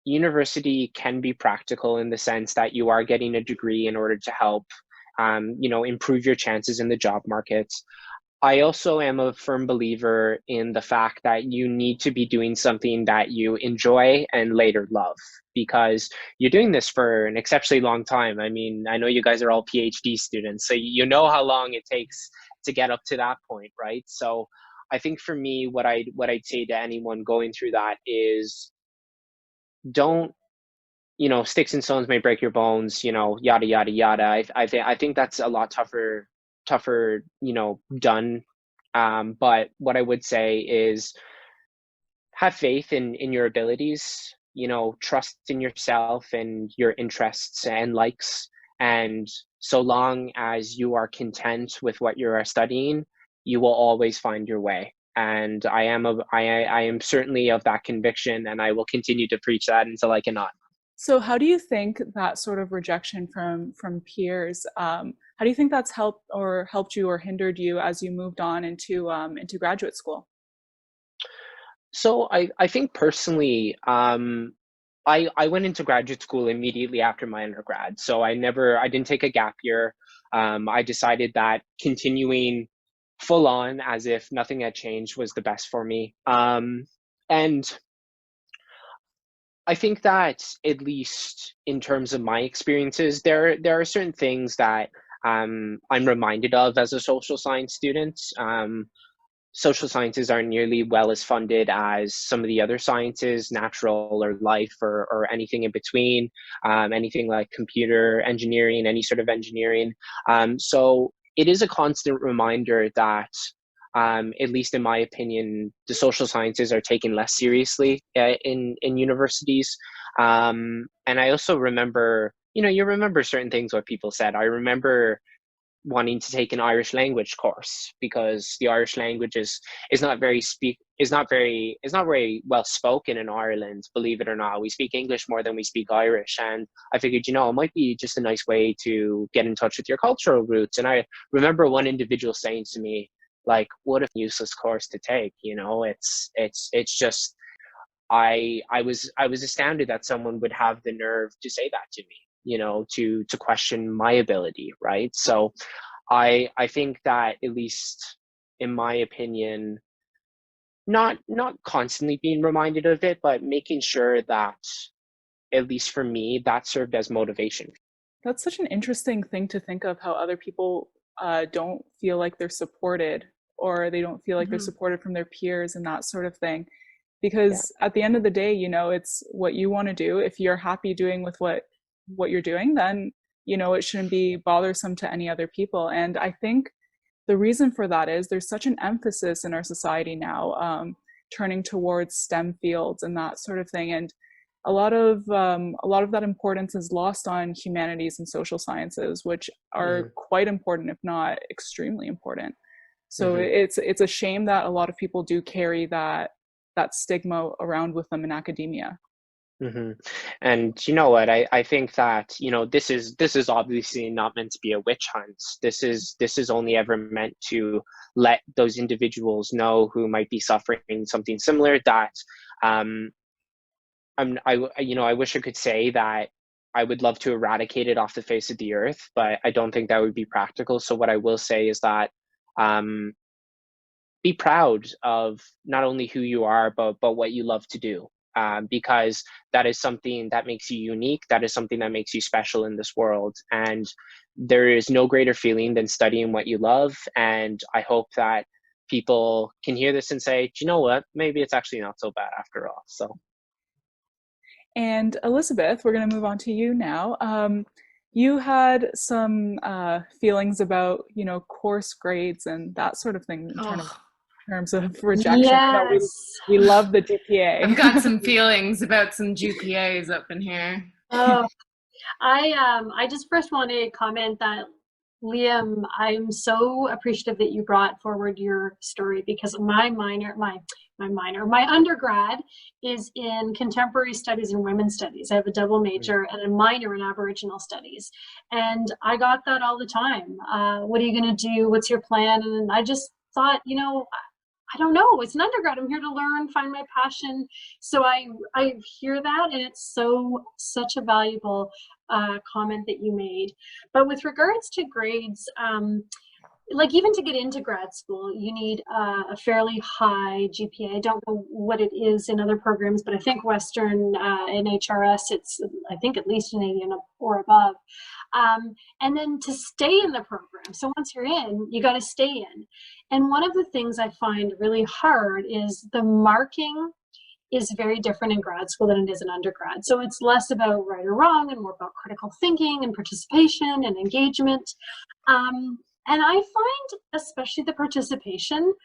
university can be practical in the sense that you are getting a degree in order to help improve your chances in the job market, I also am a firm believer in the fact that you need to be doing something that you enjoy and later love, because you're doing this for an exceptionally long time. I mean, I know you guys are all PhD students, so you know how long it takes to get up to that point, right? So I think for me, what I'd say to anyone going through that is, don't, sticks and stones may break your bones, yada yada yada. I think that's a lot tougher, done. But what I would say is, have faith in your abilities, trust in yourself and your interests and likes. And so long as you are content with what you are studying, you will always find your way. And I am certainly of that conviction, and I will continue to preach that until I cannot. So how do you think that sort of rejection from peers, how do you think that's helped you or hindered you as you moved on into graduate school? So I think personally, I went into graduate school immediately after my undergrad. So I didn't take a gap year. I decided that continuing full on as if nothing had changed was the best for me. And I think that, at least in terms of my experiences, there are certain things that I'm reminded of as a social science student. Social sciences aren't nearly well as funded as some of the other sciences, natural or life or anything in between, anything like computer engineering, any sort of engineering. So it is a constant reminder that, at least in my opinion, the social sciences are taken less seriously in universities. And I also remember, you remember certain things what people said. I remember wanting to take an Irish language course, because the Irish language is not very well spoken in Ireland. Believe it or not, we speak English more than we speak Irish, and I figured, it might be just a nice way to get in touch with your cultural roots. And I remember one individual saying to me, like, what a useless course to take. It's just, I was astounded that someone would have the nerve to say that to me, to question my ability, right? So I think that, at least in my opinion, not constantly being reminded of it, but making sure that, at least for me, that served as motivation. That's such an interesting thing to think of, how other people don't feel like they're supported, or they don't feel like they're supported from their peers and that sort of thing. Because at the end of the day, it's what you want to do. If you're happy doing with what you're doing, then, it shouldn't be bothersome to any other people. And I think the reason for that is there's such an emphasis in our society now, turning towards STEM fields and that sort of thing. And a lot of that importance is lost on humanities and social sciences, which are quite important, if not extremely important. So it's a shame that a lot of people do carry that stigma around with them in academia. And you know what? I think that, you know, this is obviously not meant to be a witch hunt. This is only ever meant to let those individuals know who might be suffering something similar that I wish I could say that I would love to eradicate it off the face of the earth, but I don't think that would be practical. So what I will say is that be proud of not only who you are, but what you love to do. Because that is something that makes you unique. That is something that makes you special in this world. And there is no greater feeling than studying what you love. And I hope that people can hear this and say, do you know what? Maybe it's actually not so bad after all. So. And Elizabeth, we're going to move on to you now. You had some feelings about, you know, course grades and that sort of thing in terms of rejection. Yes. We love the GPA. I've got some feelings about some GPAs up in here. Oh, I just first want to comment that, Liam, I'm so appreciative that you brought forward your story, because my undergrad is in contemporary studies and women's studies. I have a double major and a minor in Aboriginal studies. And I got that all the time. What are you going to do? What's your plan? And I just thought, you know, I don't know. It's an undergrad. I'm here to learn, find my passion. So I hear that, and it's such a valuable comment that you made. But with regards to grades, like even to get into grad school, you need a fairly high GPA. I don't know what it is in other programs, but I think Western in HRS, it's I think at least an 80 or above. And then to stay in the program. So once you're in, you got to stay in. And one of the things I find really hard is the marking is very different in grad school than it is in undergrad. So it's less about right or wrong and more about critical thinking and participation and engagement. And I find, especially the participation,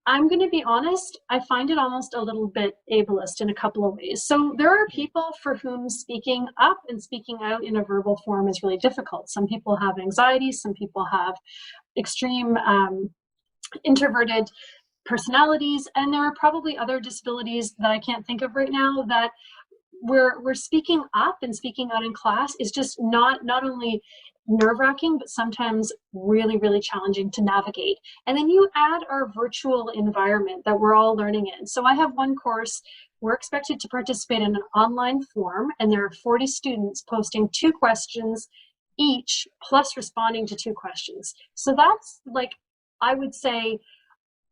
I'm going to be honest, I find it almost a little bit ableist in a couple of ways. So there are people for whom speaking up and speaking out in a verbal form is really difficult. Some people have anxiety, some people have extreme introverted personalities, and there are probably other disabilities that I can't think of right now that we're speaking up and speaking out in class is just not only nerve-wracking, but sometimes really, really challenging to navigate. And then you add our virtual environment that we're all learning in. So I have one course, we're expected to participate in an online form, and there are 40 students posting 2 questions each, plus responding to 2 questions. So that's like, I would say,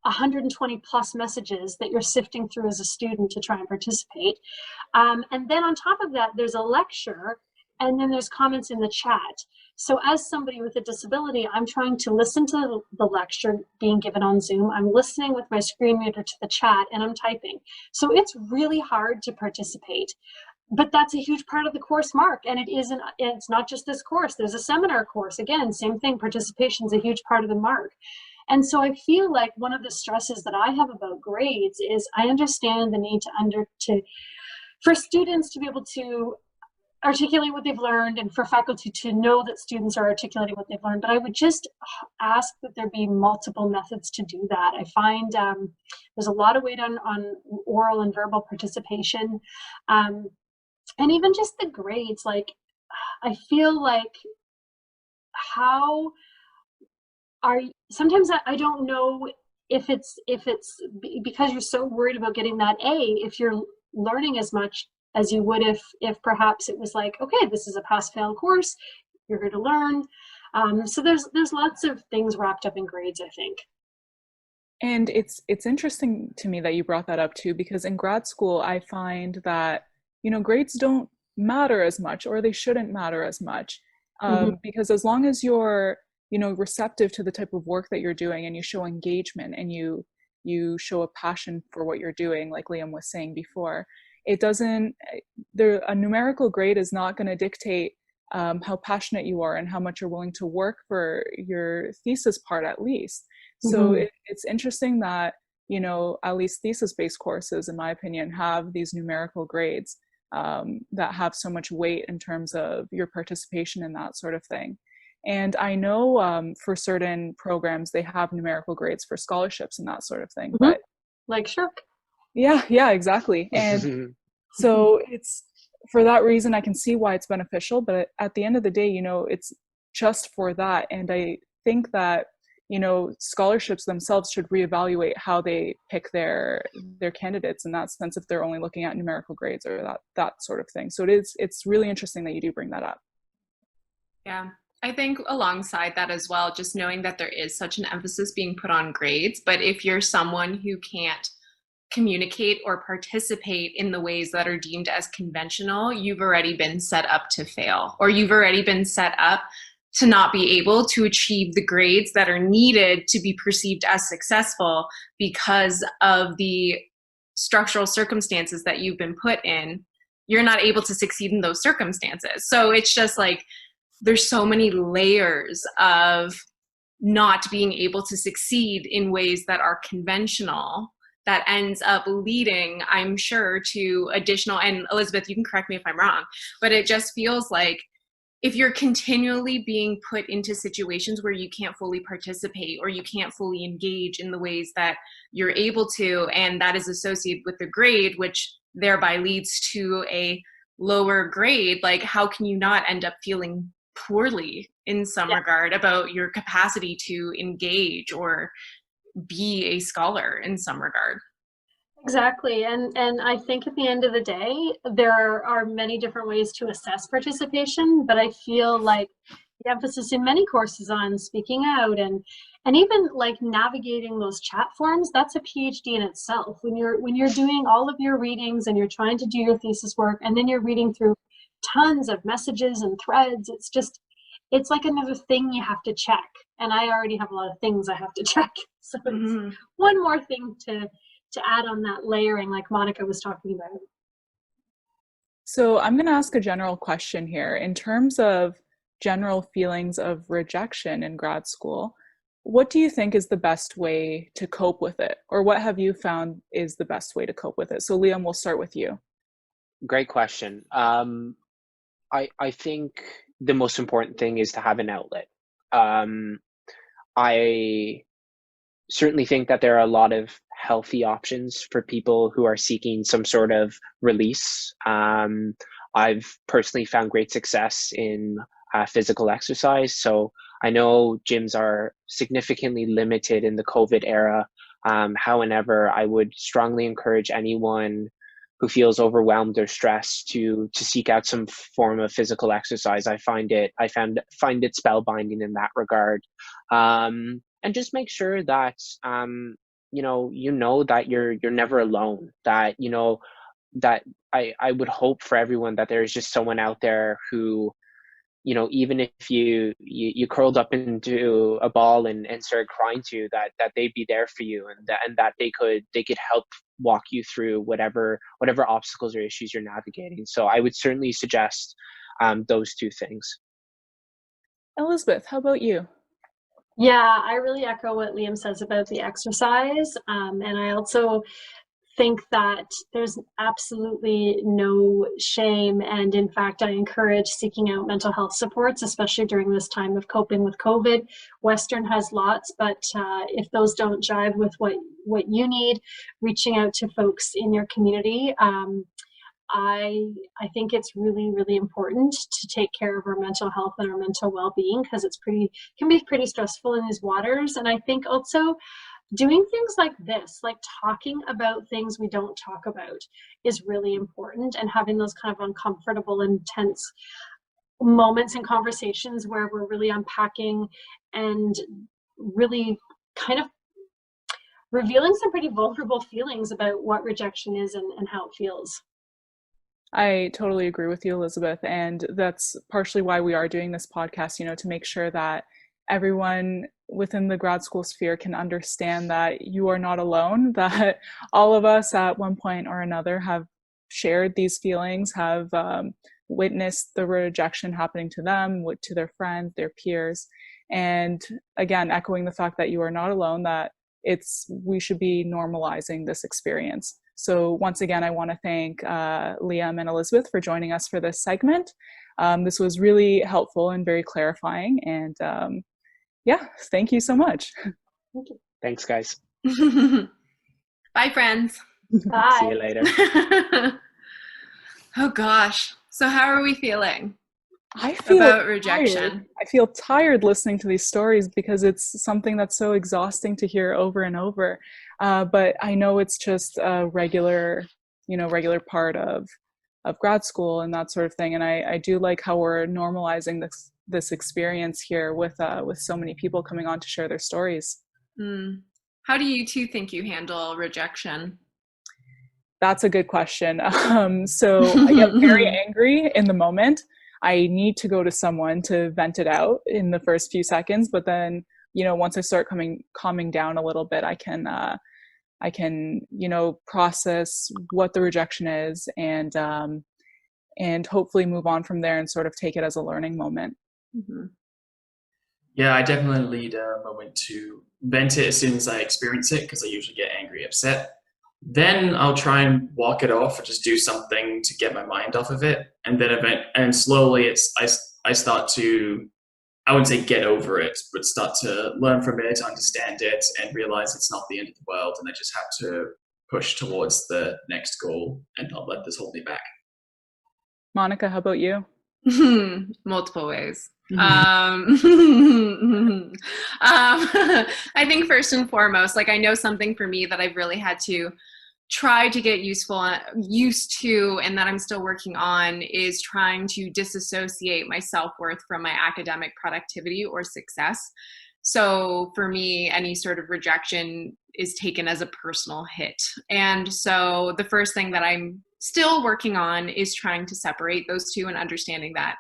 120 plus messages that you're sifting through as a student to try and participate. And then on top of that, there's a lecture, and then there's comments in the chat. So as somebody with a disability, I'm trying to listen to the lecture being given on Zoom. I'm listening with my screen reader to the chat, and I'm typing. So it's really hard to participate. But that's a huge part of the course mark, and it's not just this course. There's a seminar course. Again, same thing, participation is a huge part of the mark. And so I feel like one of the stresses that I have about grades is I understand the need for students to be able to articulate what they've learned, and for faculty to know that students are articulating what they've learned. But I would just ask that there be multiple methods to do that. I find there's a lot of weight on oral and verbal participation. And even just the grades, like I feel like sometimes I don't know if it's because you're so worried about getting that A, if you're learning as much as you would if perhaps it was like, okay, this is a pass-fail course, you're here to learn. So there's lots of things wrapped up in grades, I think. And it's interesting to me that you brought that up too, because in grad school, I find that, you know, grades don't matter as much, or they shouldn't matter as much, because as long as you're, you know, receptive to the type of work that you're doing, and you show engagement, and you show a passion for what you're doing, like Liam was saying before, a numerical grade is not going to dictate how passionate you are and how much you're willing to work for your thesis part, at least. So it's interesting that at least thesis-based courses, in my opinion, have these numerical grades that have so much weight in terms of your participation in that sort of thing. And I know for certain programs, they have numerical grades for scholarships and that sort of thing. But like Shirk. Yeah, exactly. And so it's, for that reason, I can see why it's beneficial. But at the end of the day, it's just for that. And I think that, scholarships themselves should reevaluate how they pick their candidates in that sense, if they're only looking at numerical grades or that sort of thing. So it's really interesting that you do bring that up. Yeah. I think alongside that as well, just knowing that there is such an emphasis being put on grades, but if you're someone who can't communicate or participate in the ways that are deemed as conventional, you've already been set up to fail, or you've already been set up to not be able to achieve the grades that are needed to be perceived as successful because of the structural circumstances that you've been put in. You're not able to succeed in those circumstances. So it's just like, there's so many layers of not being able to succeed in ways that are conventional that ends up leading, I'm sure, to additional, and Elizabeth, you can correct me if I'm wrong, but it just feels like if you're continually being put into situations where you can't fully participate or you can't fully engage in the ways that you're able to, and that is associated with the grade, which thereby leads to a lower grade, like how can you not end up feeling poorly in some regard about your capacity to engage or be a scholar in some regard? Exactly. And I think at the end of the day, there are many different ways to assess participation, but I feel like the emphasis in many courses on speaking out and even like navigating those chat forums, that's a PhD in itself. When you're doing all of your readings and you're trying to do your thesis work, and then you're reading through tons of messages and threads, it's like another thing you have to check. And I already have a lot of things I have to check. So it's one more thing to add on that layering, like Monica was talking about. So I'm going to ask a general question here. In terms of general feelings of rejection in grad school, what do you think is the best way to cope with it? Or what have you found is the best way to cope with it? So Liam, we'll start with you. Great question. I think the most important thing is to have an outlet. I certainly think that there are a lot of healthy options for people who are seeking some sort of release. I've personally found great success in physical exercise. So I know gyms are significantly limited in the COVID era. However, I would strongly encourage anyone who feels overwhelmed or stressed to seek out some form of physical exercise. I find it spellbinding in that regard. And just make sure that you know that you're never alone. That that I would hope for everyone that there's just someone out there who, even if you curled up into a ball and started crying to, that they'd be there for you, and that they could help walk you through whatever obstacles or issues you're navigating. So I would certainly suggest those two things. Elizabeth, how about you? Yeah, I really echo what Liam says about the exercise. And I also think that there's absolutely no shame. And in fact, I encourage seeking out mental health supports, especially during this time of coping with COVID. Western has lots, but if those don't jive with what you need, reaching out to folks in your community. I think it's really, really important to take care of our mental health and our mental well-being, because can be pretty stressful in these waters. And I think also doing things like this, like talking about things we don't talk about, is really important, and having those kind of uncomfortable, intense moments and conversations where we're really unpacking and really kind of revealing some pretty vulnerable feelings about what rejection is and how it feels. I totally agree with you, Elizabeth. And that's partially why we are doing this podcast, to make sure that everyone within the grad school sphere can understand that you are not alone, that all of us at one point or another have shared these feelings, have witnessed the rejection happening to them, to their friends, their peers. And again, echoing the fact that you are not alone, that we should be normalizing this experience. So once again, I want to thank Liam and Elizabeth for joining us for this segment. This was really helpful and very clarifying. And yeah, thank you so much. Thanks, guys. Bye, friends. Bye. See you later. Oh gosh. So how are we feeling I feel about rejection? tired. I feel tired listening to these stories because it's something that's so exhausting to hear over and over. But I know it's just a regular part of grad school and that sort of thing. And I do like how we're normalizing this experience here with so many people coming on to share their stories. How do you two think you handle rejection? That's a good question. So I get very angry in the moment. I need to go to someone to vent it out in the first few seconds, but then, once I start calming down a little bit, I can, process what the rejection is and hopefully move on from there and sort of take it as a learning moment. Mm-hmm. Yeah, I definitely need a moment to vent it as soon as I experience it, because I usually get angry, upset. Then I'll try and walk it off or just do something to get my mind off of it. And then slowly I start to, I wouldn't say get over it, but start to learn from it, understand it, and realize it's not the end of the world. And I just have to push towards the next goal and not let this hold me back. Monica, how about you? Multiple ways. Mm-hmm. I think first and foremost, I know something for me that I've really had to try to get used to, and that I'm still working on, is trying to disassociate my self-worth from my academic productivity or success. So for me, any sort of rejection is taken as a personal hit. And so the first thing that I'm still working on is trying to separate those two and understanding that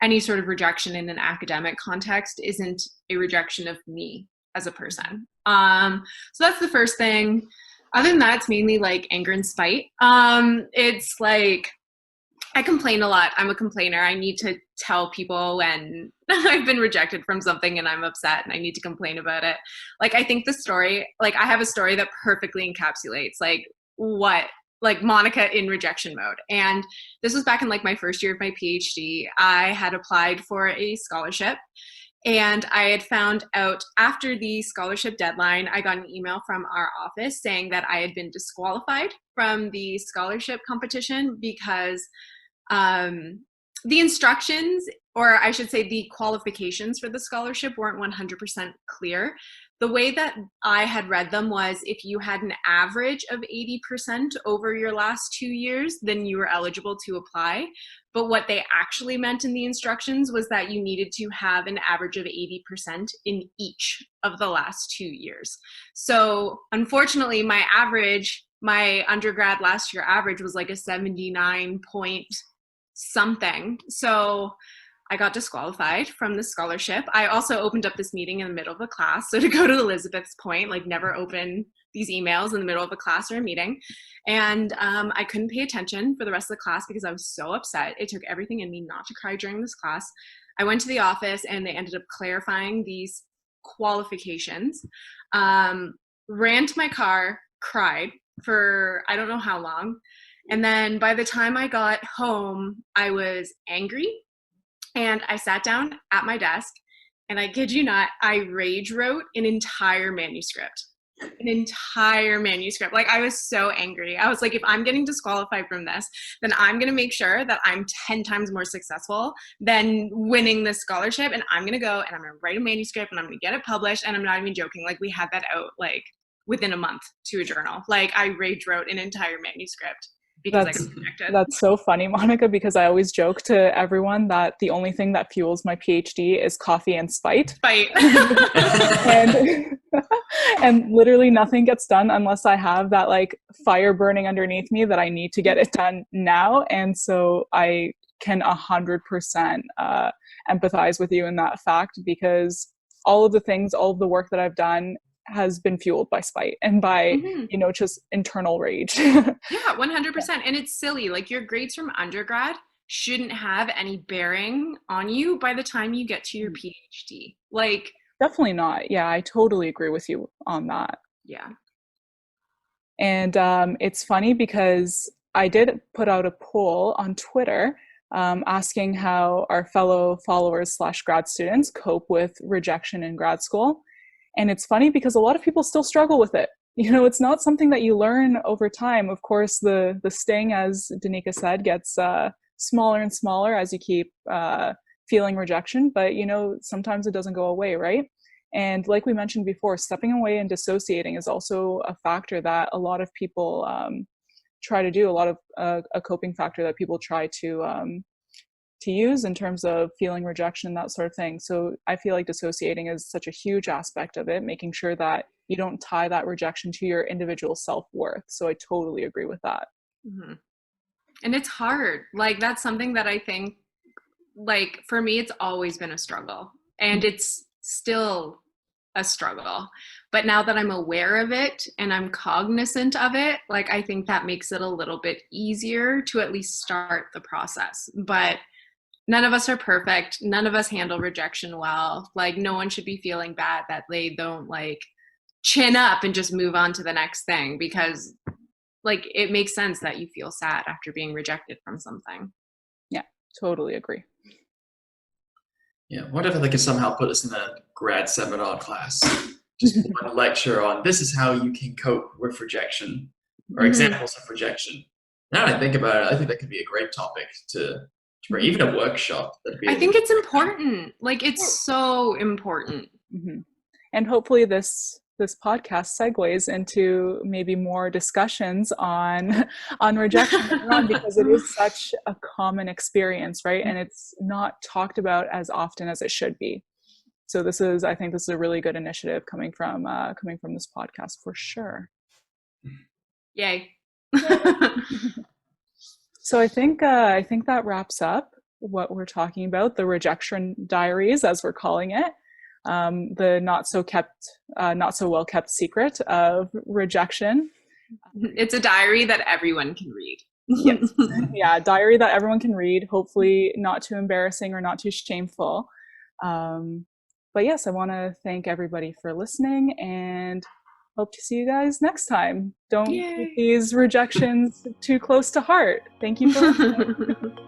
any sort of rejection in an academic context isn't a rejection of me as a person. So that's the first thing. Other than that, it's mainly anger and spite. It's I complain a lot. I'm a complainer. I need to tell people when I've been rejected from something and I'm upset and I need to complain about it. I think the story, I have a story that perfectly encapsulates Monica in rejection mode. And this was back in my first year of my PhD. I had applied for a scholarship, and I had found out after the scholarship deadline, I got an email from our office saying that I had been disqualified from the scholarship competition because the instructions, or I should say the qualifications for the scholarship, weren't 100% clear. The way that I had read them was if you had an average of 80% over your last 2 years, then you were eligible to apply. But what they actually meant in the instructions was that you needed to have an average of 80% in each of the last 2 years. So unfortunately, my undergrad last year average was a 79 point something. So I got disqualified from the scholarship. I also opened up this meeting in the middle of a class. So to go to Elizabeth's point, never open these emails in the middle of a class or a meeting. And I couldn't pay attention for the rest of the class because I was so upset. It took everything in me not to cry during this class. I went to the office and they ended up clarifying these qualifications. Ran to my car, cried for I don't know how long. And then by the time I got home, I was angry. And I sat down at my desk, and I kid you not, I rage wrote an entire manuscript. I was so angry. I was if I'm getting disqualified from this, then I'm going to make sure that I'm 10 times more successful than winning this scholarship. And I'm going to go and I'm going to write a manuscript and I'm going to get it published. And I'm not even joking. We had that out within a month to a journal. I rage wrote an entire manuscript. Because I got rejected. That's so funny, Monica, because I always joke to everyone that the only thing that fuels my PhD is coffee and spite. and literally nothing gets done unless I have that fire burning underneath me that I need to get it done now. And so I can 100% empathize with you in that fact, because all of the work that I've done has been fueled by spite and by, just internal rage. Yeah, 100%. And it's silly. Your grades from undergrad shouldn't have any bearing on you by the time you get to your PhD. Definitely not. Yeah, I totally agree with you on that. Yeah. And it's funny because I did put out a poll on Twitter asking how our fellow followers / grad students cope with rejection in grad school. And it's funny because a lot of people still struggle with it. You know, it's not something that you learn over time. Of course, the sting, as Danica said, gets smaller and smaller as you keep feeling rejection. But, you know, sometimes it doesn't go away, right? And like we mentioned before, stepping away and dissociating is also a factor that a lot of people try to do, a lot of a coping factor that people try to use in terms of feeling rejection, that sort of thing. So I feel like dissociating is such a huge aspect of it, making sure that you don't tie that rejection to your individual self-worth. So I totally agree with that. Mm-hmm. And it's hard. Like, that's something that I think, like, for me, it's always been a struggle. And it's still a struggle. But now that I'm aware of it and I'm cognizant of it, like, I think that makes it a little bit easier to at least start the process. But none of us are perfect. None of us handle rejection well. Like, no one should be feeling bad that they don't, like, chin up and just move on to the next thing, because, like, it makes sense that you feel sad after being rejected from something. Yeah, totally agree. Yeah, what if they could somehow put us in a grad seminar class? Just one lecture on this is how you can cope with rejection, or examples of rejection. Now that I think about it, I think that could be a great topic to bring, even a workshop. I think it's important. Like, it's so important. Mm-hmm. And hopefully this podcast segues into maybe more discussions on rejection later on, because it is such a common experience, right? And it's not talked about as often as it should be. So I think this is a really good initiative coming from this podcast for sure. Yay. So I think that wraps up what we're talking about, the Rejection Diaries, as we're calling it. The not so well kept secret of rejection. It's a diary that everyone can read. Yes. Yeah, a diary that everyone can read, hopefully not too embarrassing or not too shameful. But yes, I want to thank everybody for listening and hope to see you guys next time. Don't keep these rejections too close to heart. Thank you for listening.